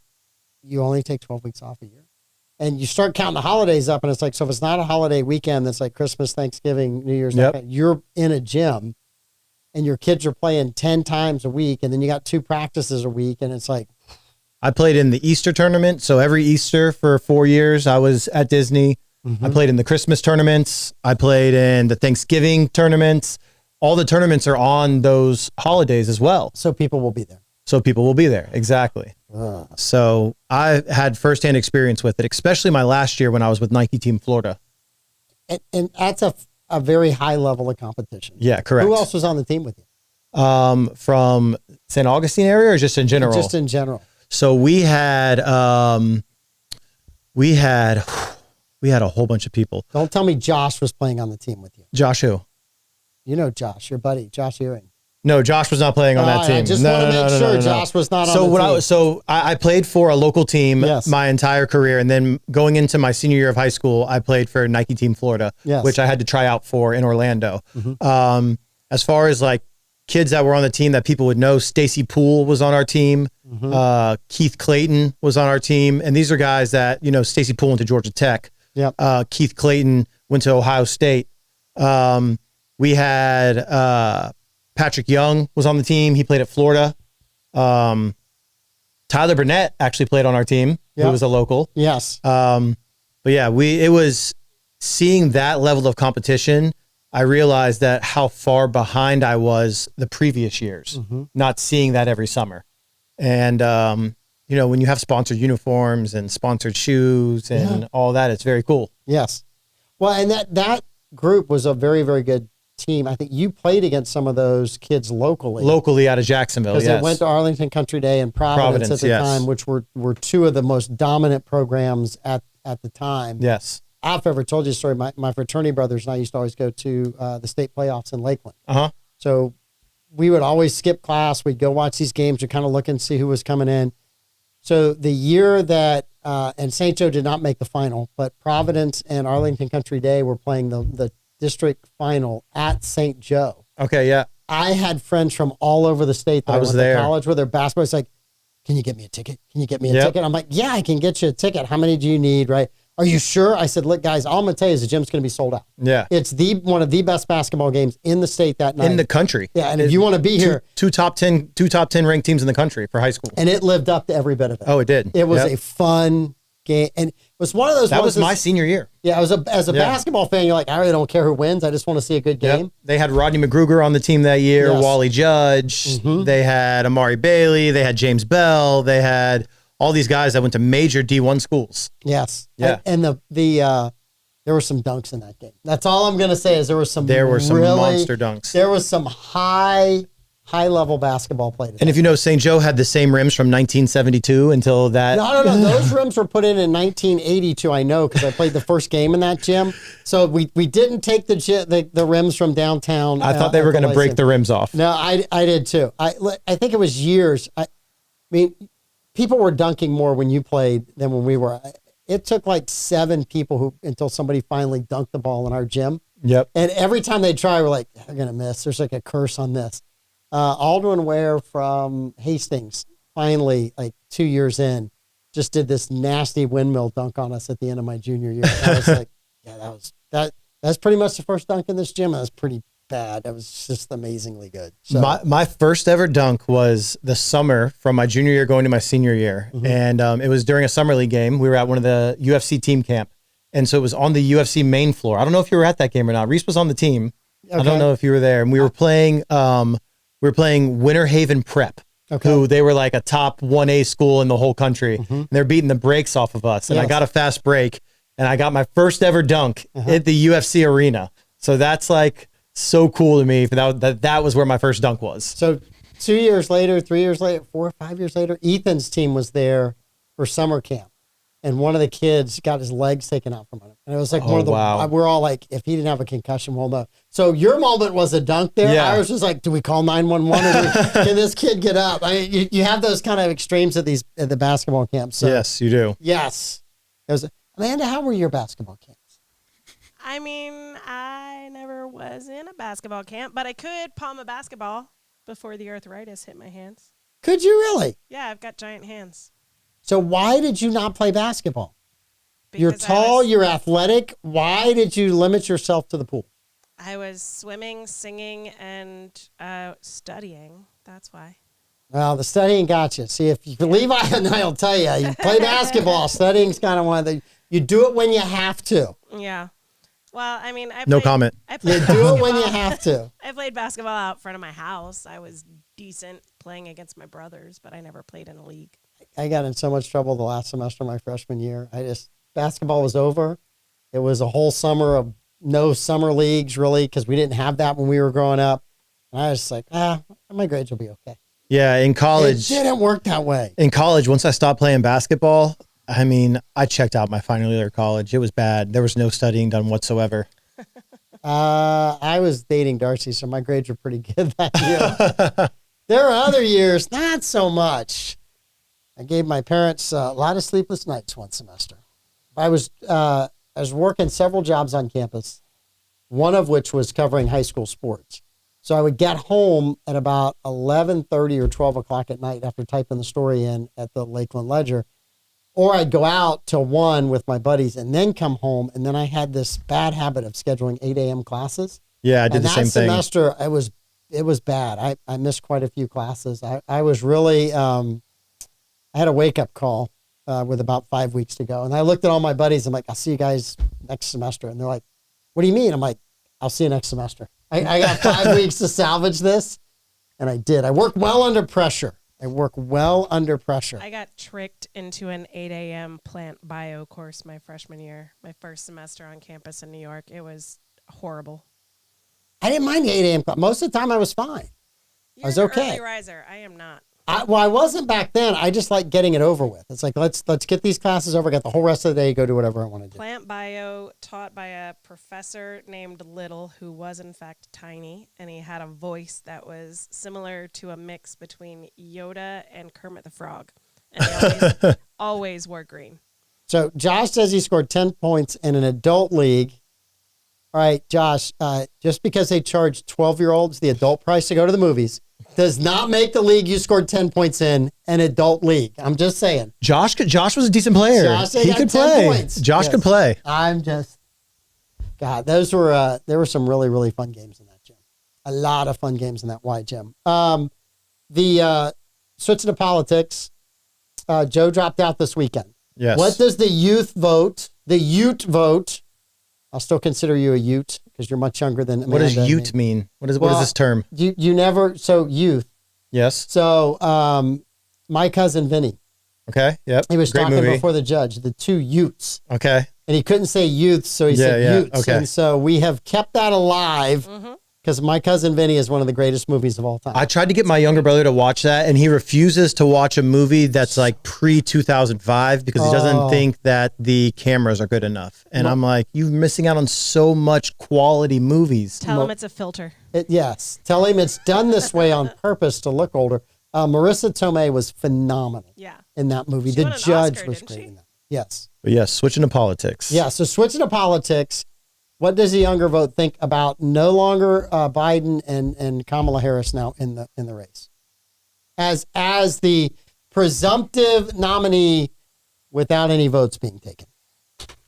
you only take 12 weeks off a year. And you start counting the holidays up, and it's like, so if it's not a holiday weekend, that's like Christmas, Thanksgiving, New Year's, you're in a gym. and your kids are playing 10 times a week, and then you got 2 practices a week, and it's like, I played in the Easter tournament. So every Easter for 4 years, I was at Disney. I played in the Christmas tournaments. I played in the Thanksgiving tournaments. All the tournaments are on those holidays as well. so people will be there. So people will be there. Exactly. So I had firsthand experience with it, especially my last year when I was with Nike Team Florida. And that's a very high level of competition. Yeah, correct. Who else was on the team with you? From St. Augustine area or just in general? Just in general. So we had a whole bunch of people. Don't tell me Josh was playing on the team with you. Josh who? You know Josh, your buddy, Josh Ewing. No, Josh was not playing on that team. I just no, want to no, make no, sure no, no. Josh was not So on the team. I played for a local team Yes. my entire career, and then going into my senior year of high school, I played for Nike Team Florida, Yes. which I had to try out for in Orlando. As far as like kids that were on the team that people would know, Stacy Poole was on our team. Keith Clayton was on our team, and these are guys that Stacy Poole went to Georgia Tech. Yep. Keith Clayton went to Ohio State. We had Patrick Young was on the team. He played at Florida. Tyler Burnett actually played on our team. Yep. Who was a local. Yes. But yeah, it was seeing that level of competition. I realized that how far behind I was the previous years, not seeing that every summer. And, when you have sponsored uniforms and sponsored shoes and all that, it's very cool. Yes. Well, and that group was a very, very good team. I think you played against some of those kids locally Out of Jacksonville, because yes. they went to Arlington Country Day and Providence at the yes. time, which were 2 of the most dominant programs at the time. Yes. I've ever told you a story. My fraternity brothers and I used to always go to the state playoffs in Lakeland. Uh-huh. So we would always skip class. We'd go watch these games to kind of look and see who was coming in. So the year that, and St. Joe did not make the final, but Providence and Arlington Country Day were playing the district final at St. Joe. Okay, yeah. I had friends from all over the state that I was went there. to college with. Their basketball. It's like, can you get me a ticket? Can you get me a Yep. ticket? I'm like, yeah, I can get you a ticket. How many do you need? Right? Are you sure? I said, look, guys, all I'm going to tell you is the gym's going to be sold out. Yeah. It's one of the best basketball games in the state that night. In the country. Yeah, and if you want to be here. Two top 10 ranked teams in the country for high school. And it lived up to every bit of it. Oh, it did. It was Yep. a fun game. And it was one of those That ones was my senior year. Yeah, as a basketball fan, you're like, I really don't care who wins. I just want to see a good game. Yep. They had Rodney McGruger on the team that year, Yes. Wally Judge. They had Amari Bailey. They had James Bell. They had all these guys that went to major D1 schools. Yes. Yeah. And there were some dunks in that game. That's all I'm going to say is there were some really, monster dunks. There was some high level basketball played. And if you know, St. Joe had the same rims from 1972 until that. No. Those rims were put in 1982. I know because I played the first game in that gym. So we didn't take the rims from downtown. I thought they were going to break the rims off. No, I did too. I think it was years. I mean, people were dunking more when you played than when we were. It took like 7 people until somebody finally dunked the ball in our gym. Yep. And every time they try, we're like, they're going to miss. There's like a curse on this. Aldwin Ware from Hastings, finally, like 2 years in, just did this nasty windmill dunk on us at the end of my junior year. I was like, yeah, that's pretty much the first dunk in this gym. That was pretty bad. That was just amazingly good. So My first ever dunk was the summer from my junior year going to my senior year. And it was during a summer league game. We were at one of the UFC team camp. And so it was on the UFC main floor. I don't know if you were at that game or not. Reese was on the team. Okay. I don't know if you were there. And we were playing Winter Haven Prep. Okay. Who they were like a top 1A school in the whole country. And they're beating the brakes off of us. And I Yes. got a fast break and I got my first ever dunk at the UFC arena. So that's like so cool to me. That was where my first dunk was. So 2 years later, 3 years later, 4 or 5 years later, Ethan's team was there for summer camp. And one of the kids got his legs taken out from him. And it was like one of the, wow. we're all like, if he didn't have a concussion, well, no. So your moment was a dunk there. Yeah. I was just like, do we call 911? Can this kid get up? I mean, you have those kind of extremes at the basketball camps. So, Yes, you do. yes. It was, Amanda, how were your basketball camps? I mean, I never was in a basketball camp, but I could palm a basketball before the arthritis hit my hands. Could you really? Yeah, I've got giant hands. So why did you not play basketball? You're Because tall, you're athletic. Why did you limit yourself to the pool? I was swimming, singing, and studying. That's why. Well, the studying got you. See, if you, Levi and I'll tell you, you play basketball, studying's kind of one of the, you do it when you have to. Yeah. Well, I mean, No comment. I You played do it when basketball. you have to. I played basketball out front of my house. I was decent playing against my brothers, but I never played in a league. I got in so much trouble the last semester of my freshman year. Basketball was over. It was a whole summer of no summer leagues, really, because we didn't have that when we were growing up. And I was just like, my grades will be okay. Yeah, in college. It didn't work that way. In college, once I stopped playing basketball, I mean, I checked out my final year of college. It was bad. There was no studying done whatsoever. I was dating Darcy, so my grades were pretty good that year. There are other years, not so much. I gave my parents a lot of sleepless nights one semester. I was working several jobs on campus, one of which was covering high school sports. So I would get home at about 11:30 or 12 o'clock at night after typing the story in at the Lakeland Ledger. Or I'd go out till 1 with my buddies and then come home. And then I had this bad habit of scheduling 8 a.m. classes. Yeah, I did the same thing. That semester, it was bad. I missed quite a few classes. I was really, I had a wake-up call with about 5 weeks to go. And I looked at all my buddies. I'm like, I'll see you guys next semester. And they're like, what do you mean? I'm like, I'll see you next semester. I got 5 weeks to salvage this. And I did. I work well under pressure. I got tricked into an 8 a.m. plant bio course my freshman year, my first semester on campus in New York. It was horrible. I didn't mind the 8 a.m. Most of the time I was fine. You're I was an okay. early riser. I am not. I wasn't back then. I just like getting it over with. It's like, let's get these classes over, get the whole rest of the day, go do whatever I want to do. Plant bio taught by a professor named Little, who was in fact tiny, and he had a voice that was similar to a mix between Yoda and Kermit the Frog. And they always wore green. So Josh says he scored 10 points in an adult league. All right, Josh, just because they charge 12-year-olds the adult price to go to the movies does not make the league you scored 10 points in an adult league. I'm just saying. Josh was a decent player. He could play. Points. Josh could play. God, there were some really, really fun games in that gym. A lot of fun games in that Y gym. Switching to politics, Joe dropped out this weekend. Yes. What does the youth vote? The Ute vote. I'll still consider you a Ute because you're much younger than Amanda. What does Ute mean? What is this term? Youth. Yes. So my cousin Vinny. Okay. Yep. He was Great talking movie. before the judge, the two Utes. Okay. And he couldn't say youth, so he said Utes. Okay. And so we have kept that alive because My Cousin Vinny is one of the greatest movies of all time. I tried to get my younger brother to watch that, and he refuses to watch a movie that's like pre-2005 because he doesn't think that the cameras are good enough. And I'm like, you're missing out on so much quality movies. Tell him it's a filter. Yes. Tell him it's done this way on purpose to look older. Marissa Tomei was phenomenal in that movie. She the won an judge Oscar, was didn't great she? in that. Yes. But yes, switching to politics. Yeah, so switching to politics, what does the younger vote think about no longer Biden and Kamala Harris now in the race? As the presumptive nominee without any votes being taken.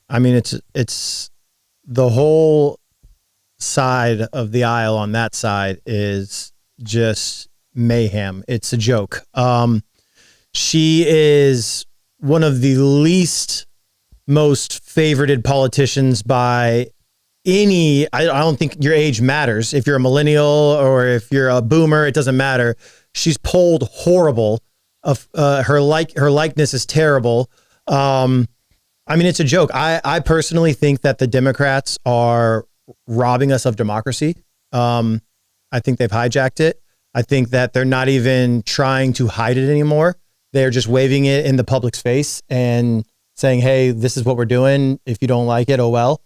I mean, it's the whole side of the aisle on that side is just mayhem. It's a joke. She is one of the most favorited politicians by any. I don't think your age matters. If you're a millennial or if you're a boomer, it doesn't matter. She's polled horrible. Her likeness is terrible. I mean, it's a joke. I personally think that the Democrats are robbing us of democracy. I think they've hijacked it. I think that they're not even trying to hide it anymore. They're just waving it in the public's face and saying, hey, this is what we're doing. If you don't like it, oh well.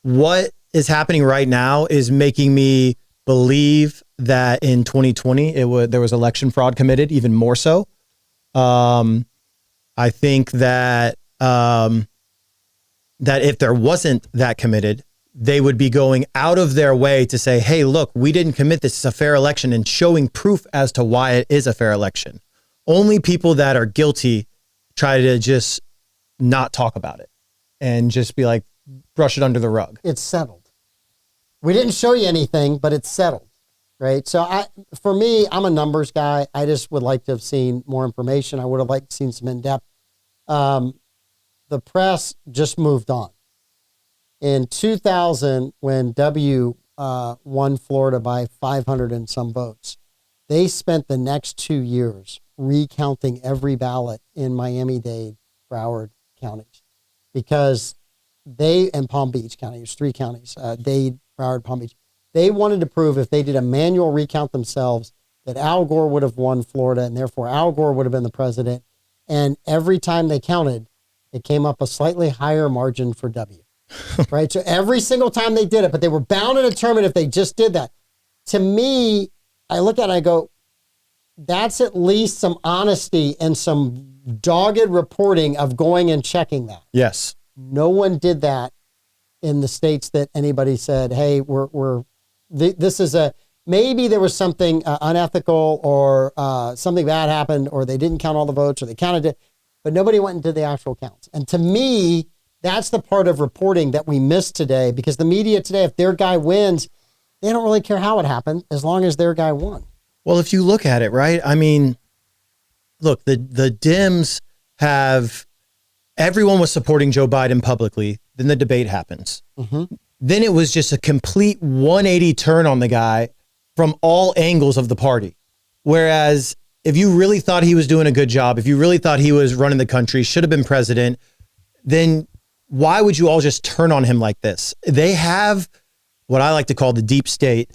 What is happening right now is making me believe that in 2020, there was election fraud committed, even more so. I think that if there wasn't that committed, they would be going out of their way to say, hey, look, we didn't commit this. It's a fair election, and showing proof as to why it is a fair election. Only people that are guilty try to just not talk about it and just be like, brush it under the rug. It's settled. we didn't show you anything, but it's settled, right? So for me, I'm a numbers guy. I just would like to have seen more information. I would have liked to seen some in-depth. The press just moved on. In 2000, when W won Florida by 500 and some votes, they spent the next 2 years recounting every ballot in Miami-Dade, Broward counties, because and Palm Beach County, there's 3 counties, Dade, Broward, Palm Beach. They wanted to prove if they did a manual recount themselves that Al Gore would have won Florida, and therefore Al Gore would have been the president. And every time they counted, it came up a slightly higher margin for W. Right? So every single time they did it, but they were bound and determined if they just did that. To me, I look at it and I go, that's at least some honesty and some dogged reporting of going and checking that. Yes. No one did that in the states that anybody said, hey, this is maybe there was something unethical or something bad happened, or they didn't count all the votes, or they counted it, but nobody went and did the actual counts. And to me, that's the part of reporting that we missed today, because the media today, if their guy wins, they don't really care how it happened as long as their guy won. Well, if you look at it, right? I mean, look, the Dems everyone was supporting Joe Biden publicly. Then the debate happens. Mm-hmm. Then it was just a complete 180 turn on the guy from all angles of the party. Whereas if you really thought he was doing a good job, if you really thought he was running the country, should have been president, then why would you all just turn on him like this? They have what I like to call the deep state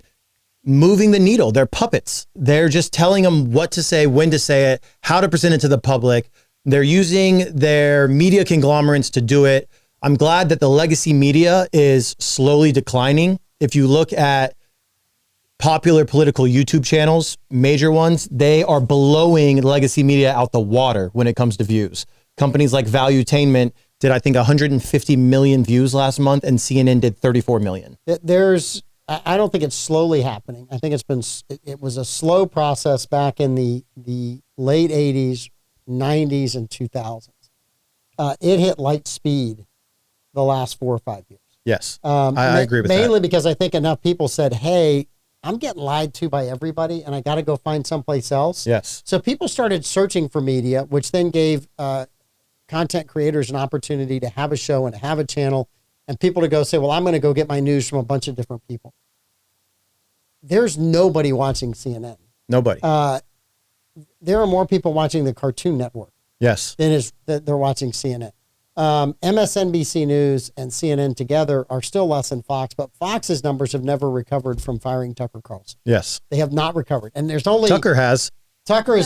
moving the needle. They're puppets. They're just telling them what to say, when to say it, how to present it to the public. They're using their media conglomerates to do it. I'm glad that the legacy media is slowly declining. If you look at popular political YouTube channels, major ones, they are blowing legacy media out the water when it comes to views. Companies like Valuetainment did, I think, 150 million views last month, and CNN did 34 million. I don't think it's slowly happening. I think it was a slow process back in the late 80s, 90s, and 2000s. It hit light speed the last 4 or 5 years. Yes, I agree with that. Mainly because I think enough people said, hey, I'm getting lied to by everybody, and I got to go find someplace else. Yes. So people started searching for media, which then gave content creators an opportunity to have a show and to have a channel, and people to go say, well, I'm going to go get my news from a bunch of different people. There's nobody watching CNN. Nobody. There are more people watching the Cartoon Network. Yes. Than they're watching CNN. MSNBC News and CNN together are still less than Fox, but Fox's numbers have never recovered from firing Tucker Carlson. Yes. They have not recovered. And there's only... Tucker has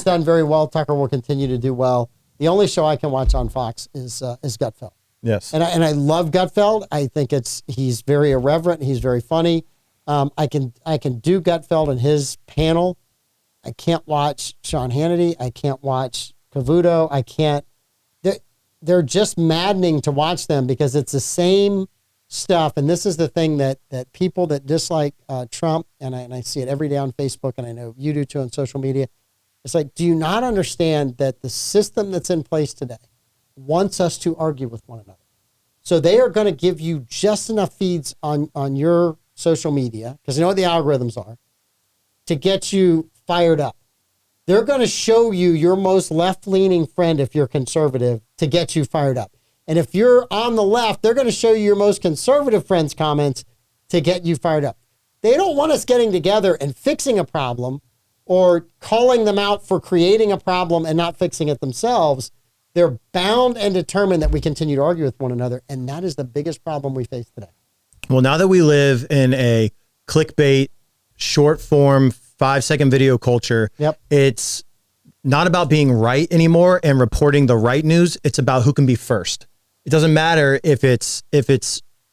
done very well. Tucker will continue to do well. The only show I can watch on Fox is Gutfeld. Yes. And I love Gutfeld. I think he's very irreverent. He's very funny. I can do Gutfeld and his panel. I can't watch Sean Hannity. I can't watch Cavuto. I can't. They're just maddening to watch them because it's the same stuff. And this is the thing that people that dislike Trump, and I see it every day on Facebook, and I know you do too on social media. It's like, do you not understand that the system that's in place today wants us to argue with one another? So they are going to give you just enough feeds on your social media, because you know what the algorithms are, to get you fired up. They're going to show you your most left-leaning friend, if you're conservative, to get you fired up. And if you're on the left, they're going to show you your most conservative friend's comments to get you fired up. They don't want us getting together and fixing a problem or calling them out for creating a problem and not fixing it themselves. They're bound and determined that we continue to argue with one another, and that is the biggest problem we face today. Well, now that we live in a clickbait, short-form, 5-second video culture, yep, it's not about being right anymore and reporting the right news. It's about who can be first. It doesn't matter if it's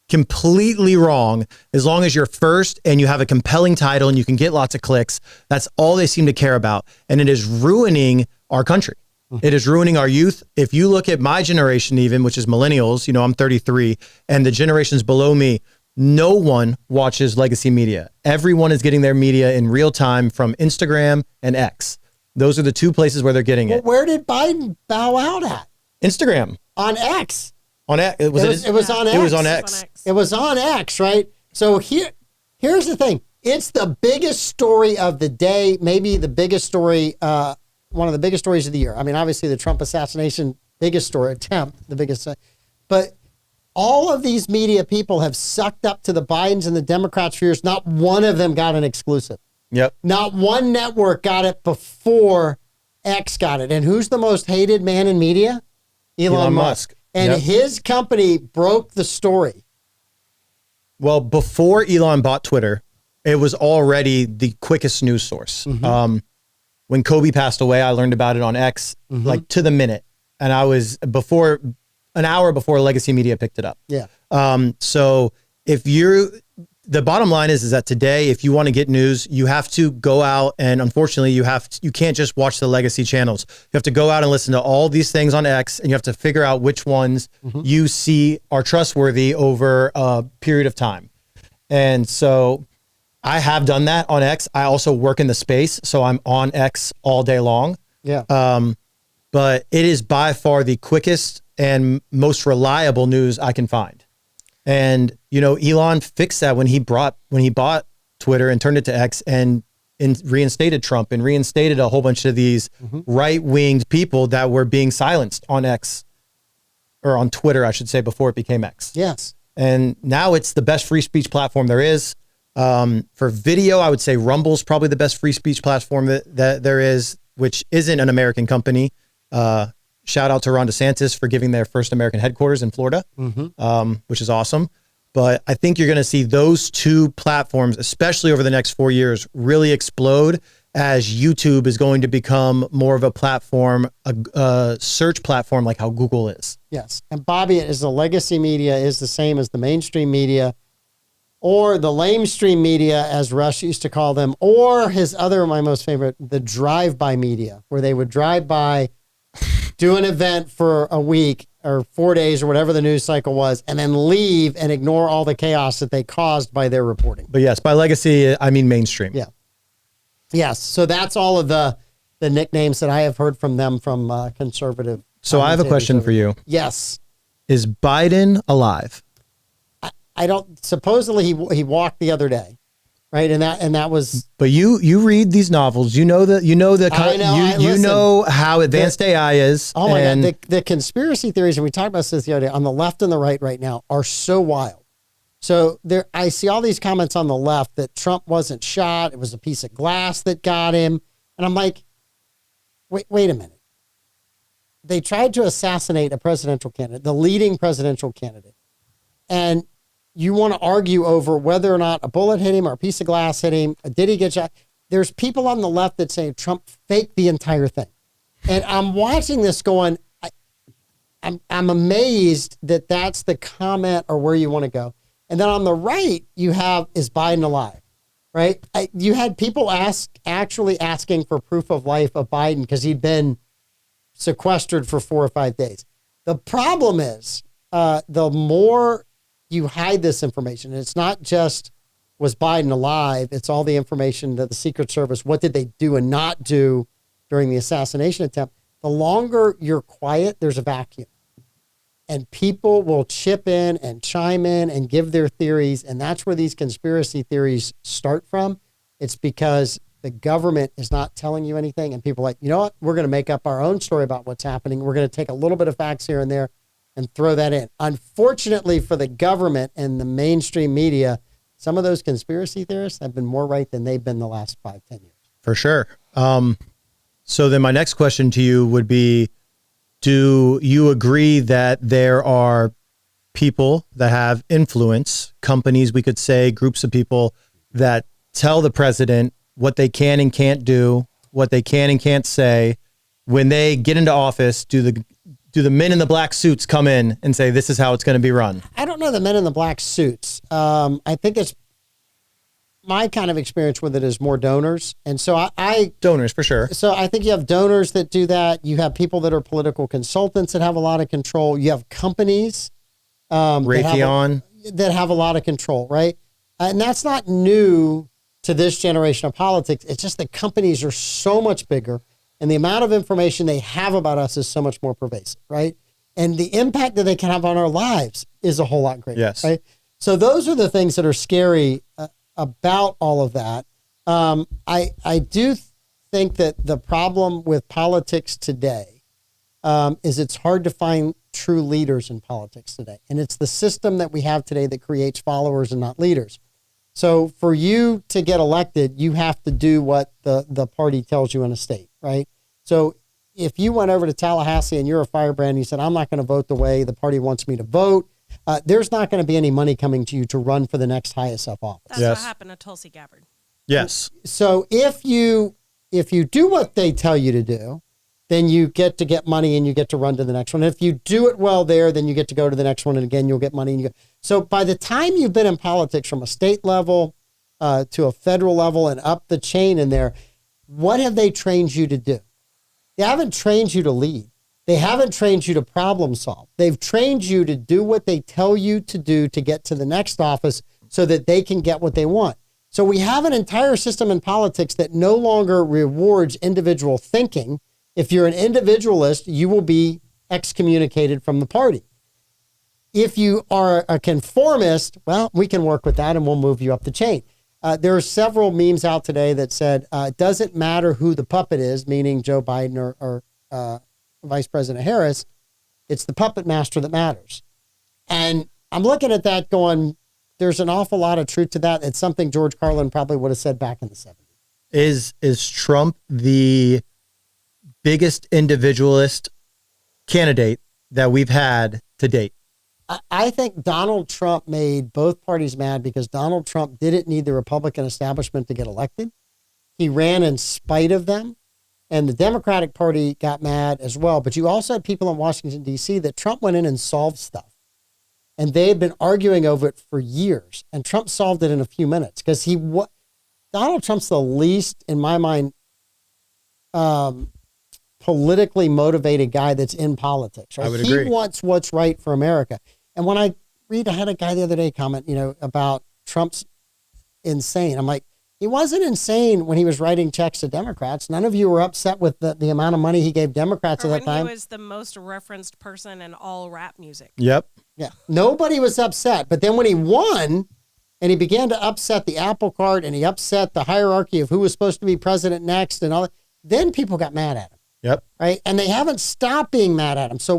completely wrong, as long as you're first and you have a compelling title and you can get lots of clicks. That's all they seem to care about. And it is ruining our country. It is ruining our youth. If you look at my generation, even, which is millennials, I'm 33, and the generations below me, no one watches legacy media. Everyone is getting their media in real time from Instagram and X. Those are the two places where they're getting it. Where did Biden bow out at? Instagram. On X. On X. It was on X. It was on X. It was on X, right? So here's Here's the thing. It's the biggest story of the day, maybe the biggest story, one of the biggest stories of the year. I mean, obviously the Trump assassination, biggest story, attempt, the biggest, but all of these media people have sucked up to the Bidens and the Democrats for years. Not one of them got an exclusive. Yep. Not one network got it before X got it. And who's the most hated man in media? Elon Musk. And his company broke the story. Well, before Elon bought Twitter, it was already the quickest news source. Mm-hmm. When Kobe passed away, I learned about it on X, like to the minute. And I was an hour before legacy media picked it up. Yeah. So the bottom line is that today, if you want to get news, you have to go out, and unfortunately you can't just watch the legacy channels. You have to go out and listen to all these things on X, and you have to figure out which ones you see are trustworthy over a period of time. And so I have done that on X. I also work in the space, so I'm on X all day long. Yeah. But it is by far the quickest and most reliable news I can find. And, Elon fixed that when he bought Twitter and turned it to X and reinstated Trump and reinstated a whole bunch of these right-winged people that were being silenced on X, or on Twitter, I should say, before it became X. Yes. And now it's the best free speech platform there is. For video, I would say Rumble's probably the best free speech platform that there is, which isn't an American company. Shout out to Ron DeSantis for giving their first American headquarters in Florida, which is awesome. But I think you're going to see those two platforms, especially over the next 4 years, really explode as YouTube is going to become more of a platform, a search platform like how Google is. Yes. And Bobby, is the legacy media is the same as the mainstream media, or the lamestream media, as Rush used to call them, or my most favorite, the drive-by media, where they would drive by, do an event for a week or 4 days or whatever the news cycle was, and then leave and ignore all the chaos that they caused by their reporting. But yes, by legacy, I mean mainstream. Yeah. Yes. So that's all of the nicknames that I have heard from them from conservative. So I have a question for you. Yes. Is Biden alive? I don't, supposedly he walked the other day. Right. And that was. But you read these novels, you know how advanced AI is. Oh my God. The conspiracy theories, and we talked about this the other day, on the left and the right now are so wild. So I see all these comments on the left that Trump wasn't shot. It was a piece of glass that got him. And I'm like, wait a minute. They tried to assassinate a presidential candidate, the leading presidential candidate. And you want to argue over whether or not a bullet hit him or a piece of glass hit him. Did he get shot? There's people on the left that say Trump faked the entire thing. And I'm watching this going, I'm amazed that that's the comment or where you want to go. And then on the right, you have, is Biden alive? Right? You had people actually asking for proof of life of Biden because he'd been sequestered for 4 or 5 days. The problem is the more you hide this information, and it's not just was Biden alive, it's all the information that the Secret Service, what did they do and not do during the assassination attempt. The longer you're quiet, there's a vacuum. And people will chip in and chime in and give their theories, and that's where these conspiracy theories start from. It's because the government is not telling you anything, and people are like, you know what, we're going to make up our own story about what's happening. We're going to take a little bit of facts here and there and throw that in. Unfortunately for the government and the mainstream media, some of those conspiracy theorists have been more right than they've been the last 5-10 years. For sure. So then my next question to you would be, do you agree that there are people that have influence, companies, we could say, groups of people that tell the president what they can and can't do, what they can and can't say? When they get into office, do the men in the black suits come in and say, this is how it's going to be run? I don't know the men in the black suits. I think it's my kind of experience with it is more donors. And so donors for sure. So I think you have donors that do that. You have people that are political consultants that have a lot of control. You have companies Raytheon that have a lot of control, right? And that's not new to this generation of politics. It's just that companies are so much bigger, and the amount of information they have about us is so much more pervasive, right? And the impact that they can have on our lives is a whole lot greater. Yes. Right? So those are the things that are scary about all of that. I do think that the problem with politics today is it's hard to find true leaders in politics today. And it's the system that we have today that creates followers and not leaders. So for you to get elected, you have to do what the party tells you in a state, right? So if you went over to Tallahassee and you're a firebrand and you said, I'm not going to vote the way the party wants me to vote, there's not going to be any money coming to you to run for the next highest up office. That's what happened to Tulsi Gabbard. Yes. So if you do what they tell you to do, then you get money and you get to run to the next one. If you do it well there, then you get to go to the next one, and again, you'll get money. And so by the time you've been in politics from a state level to a federal level and up the chain in there, what have they trained you to do? They haven't trained you to lead. They haven't trained you to problem solve. They've trained you to do what they tell you to do to get to the next office so that they can get what they want. So we have an entire system in politics that no longer rewards individual thinking. If you're an individualist, you will be excommunicated from the party. If you are a conformist, well, we can work with that and we'll move you up the chain. There are several memes out today that said, it doesn't matter who the puppet is, meaning Joe Biden or Vice President Harris, it's the puppet master that matters. And I'm looking at that going, there's an awful lot of truth to that. It's something George Carlin probably would have said back in the 70s. Is Trump the biggest individualist candidate that we've had to date? I think Donald Trump made both parties mad because Donald Trump didn't need the Republican establishment to get elected. He ran in spite of them, and the Democratic Party got mad as well. But you also had people in Washington, D.C. that Trump went in and solved stuff. And they had been arguing over it for years, and Trump solved it in a few minutes because Donald Trump's the least, in my mind, politically motivated guy that's in politics. Right? I would agree. He wants what's right for America. And when I had a guy the other day comment, about Trump's insane. I'm like, he wasn't insane when he was writing checks to Democrats. None of you were upset with the amount of money he gave Democrats at that time. He was the most referenced person in all rap music. Yep. Yeah. Nobody was upset. But then when he won and he began to upset the apple cart and he upset the hierarchy of who was supposed to be president next and all that, then people got mad at him. Yep. Right. And they haven't stopped being mad at him. So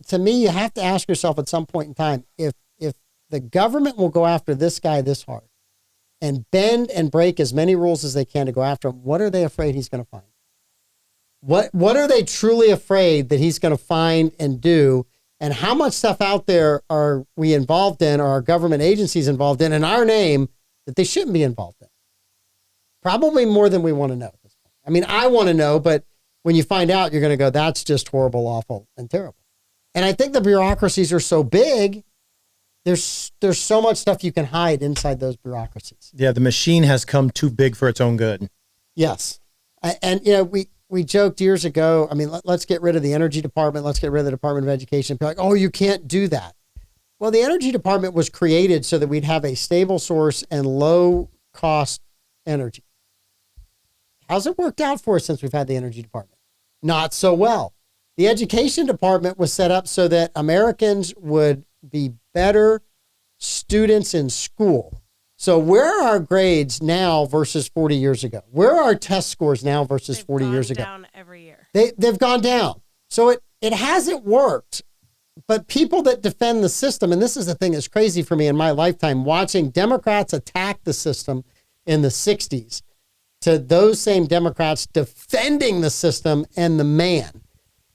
to me, you have to ask yourself at some point in time, if the government will go after this guy this hard and bend and break as many rules as they can to go after him, what are they afraid he's going to find? What are they truly afraid that he's going to find and do? And how much stuff out there are we involved in, or our government agencies involved in our name that they shouldn't be involved in? Probably more than we want to know at this point. I mean, I want to know, but when you find out, you're going to go, that's just horrible, awful, and terrible. And I think the bureaucracies are so big, there's so much stuff you can hide inside those bureaucracies. Yeah, the machine has come too big for its own good. Yes. And we joked years ago, I mean, let's get rid of the energy department. Let's get rid of the Department of Education. People are like, oh, you can't do that. Well, the energy department was created so that we'd have a stable source and low cost energy. How's it worked out for us since we've had the energy department? Not so well. The education department was set up so that Americans would be better students in school. So where are our grades now versus 40 years ago? Where are our test scores now versus 40 years ago? They've gone down every year. They've gone down. So it hasn't worked. But people that defend the system, and this is the thing that's crazy for me in my lifetime, watching Democrats attack the system in the 60s to those same Democrats defending the system and the man.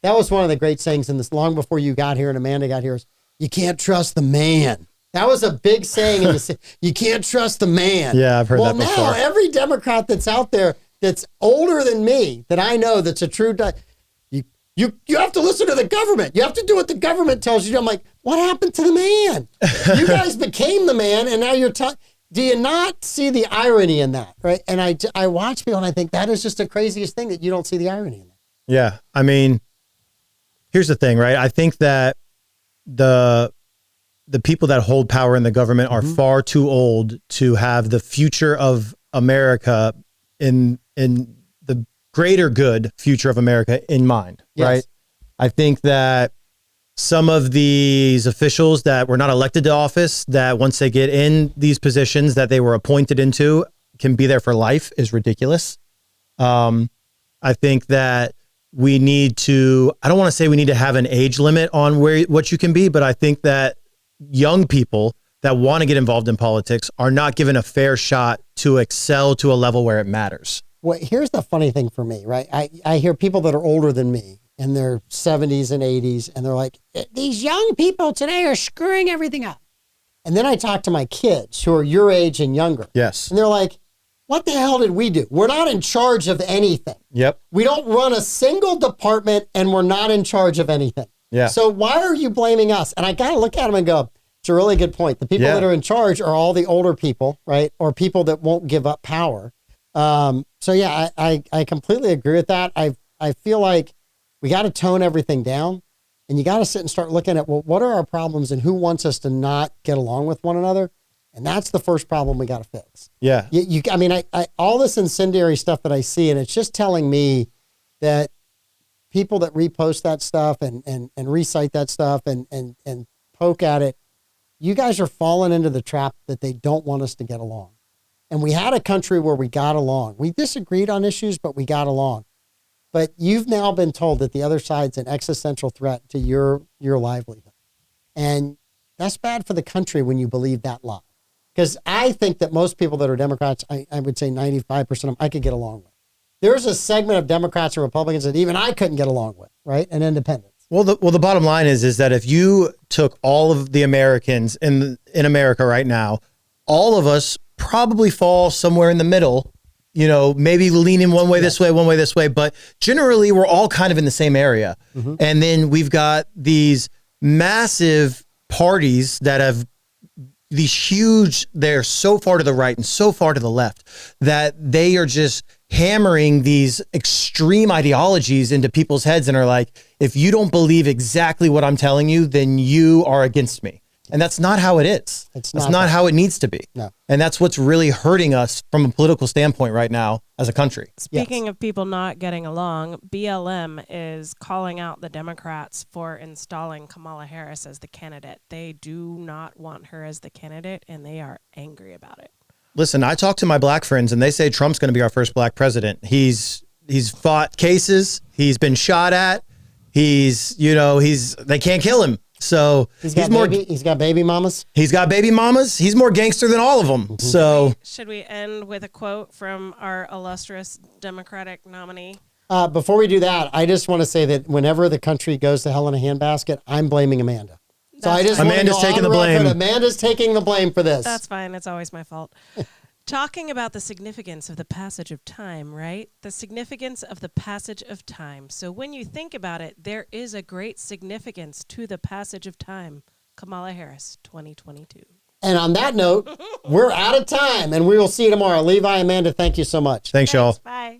That was one of the great sayings in this, long before you got here and Amanda got here, is you can't trust the man. That was a big saying in the you can't trust the man. Yeah, I've heard that before. Well, now every Democrat that's out there that's older than me, that I know that's a true, you have to listen to the government. You have to do what the government tells you to do. I'm like, what happened to the man? You guys became the man, and now you're do you not see the irony in that, right? And I watch people, and I think that is just the craziest thing, that you don't see the irony in that. Yeah, I mean, here's the thing, right? I think that the people that hold power in the government are far too old to have the future of America in the greater good future of America in mind, Yes. right? I think that some of these officials that were not elected to office, that once they get in these positions that they were appointed into, can be there for life is ridiculous. I think that we need to, I don't want to say we need to have an age limit on what you can be, but I think that young people that want to get involved in politics are not given a fair shot to excel to a level where it matters. Well, here's the funny thing for me, right? I hear people that are older than me in their 70s and 80s, and they're like, these young people today are screwing everything up. And then I talk to my kids who are your age and younger. Yes. And they're like, what the hell did we do? We're not in charge of anything. Yep. We don't run a single department, and we're not in charge of anything. Yeah. So why are you blaming us? And I got to look at them and go, it's a really good point. The people that are in charge are all the older people, right? Or people that won't give up power. So yeah, I completely agree with that. I feel like we got to tone everything down, and you got to sit and start looking at, well, what are our problems and who wants us to not get along with one another? And that's the first problem we got to fix. Yeah. I mean, all this incendiary stuff that I see, and it's just telling me that people that repost that stuff and recite that stuff and poke at it, you guys are falling into the trap that they don't want us to get along. And we had a country where we got along. We disagreed on issues, but we got along. But you've now been told that the other side's an existential threat to your livelihood. And that's bad for the country when you believe that lie. Because I think that most people that are Democrats, I would say 95% of them, I could get along with. There's a segment of Democrats and Republicans that even I couldn't get along with, right? And independents. Well, the bottom line is that if you took all of the Americans in America right now, all of us probably fall somewhere in the middle, maybe leaning one way this way, one way this way, but generally we're all kind of in the same area. Mm-hmm. And then we've got these massive parties that have these huge, they're so far to the right and so far to the left that they are just hammering these extreme ideologies into people's heads and are like, if you don't believe exactly what I'm telling you, then you are against me. And that's not how it is. That's not how it needs to be. No. And that's what's really hurting us from a political standpoint right now as a country. Speaking of people not getting along, BLM is calling out the Democrats for installing Kamala Harris as the candidate. They do not want her as the candidate, and they are angry about it. Listen, I talked to my black friends, and they say Trump's going to be our first black president. He's fought cases. He's been shot at. They can't kill him. So he's got baby mamas. He's got baby mamas. He's more gangster than all of them. Mm-hmm. So should we end with a quote from our illustrious Democratic nominee? Before we do that, I just want to say that whenever the country goes to hell in a handbasket, I'm blaming Amanda. Amanda's taking the blame. Amanda's taking the blame for this. That's fine. It's always my fault. Talking about the significance of the passage of time, right? The significance of the passage of time. So when you think about it, there is a great significance to the passage of time. Kamala Harris, 2022. And on that note, we're out of time, and we will see you tomorrow. Levi, Amanda, thank you so much. Thanks, y'all. Bye.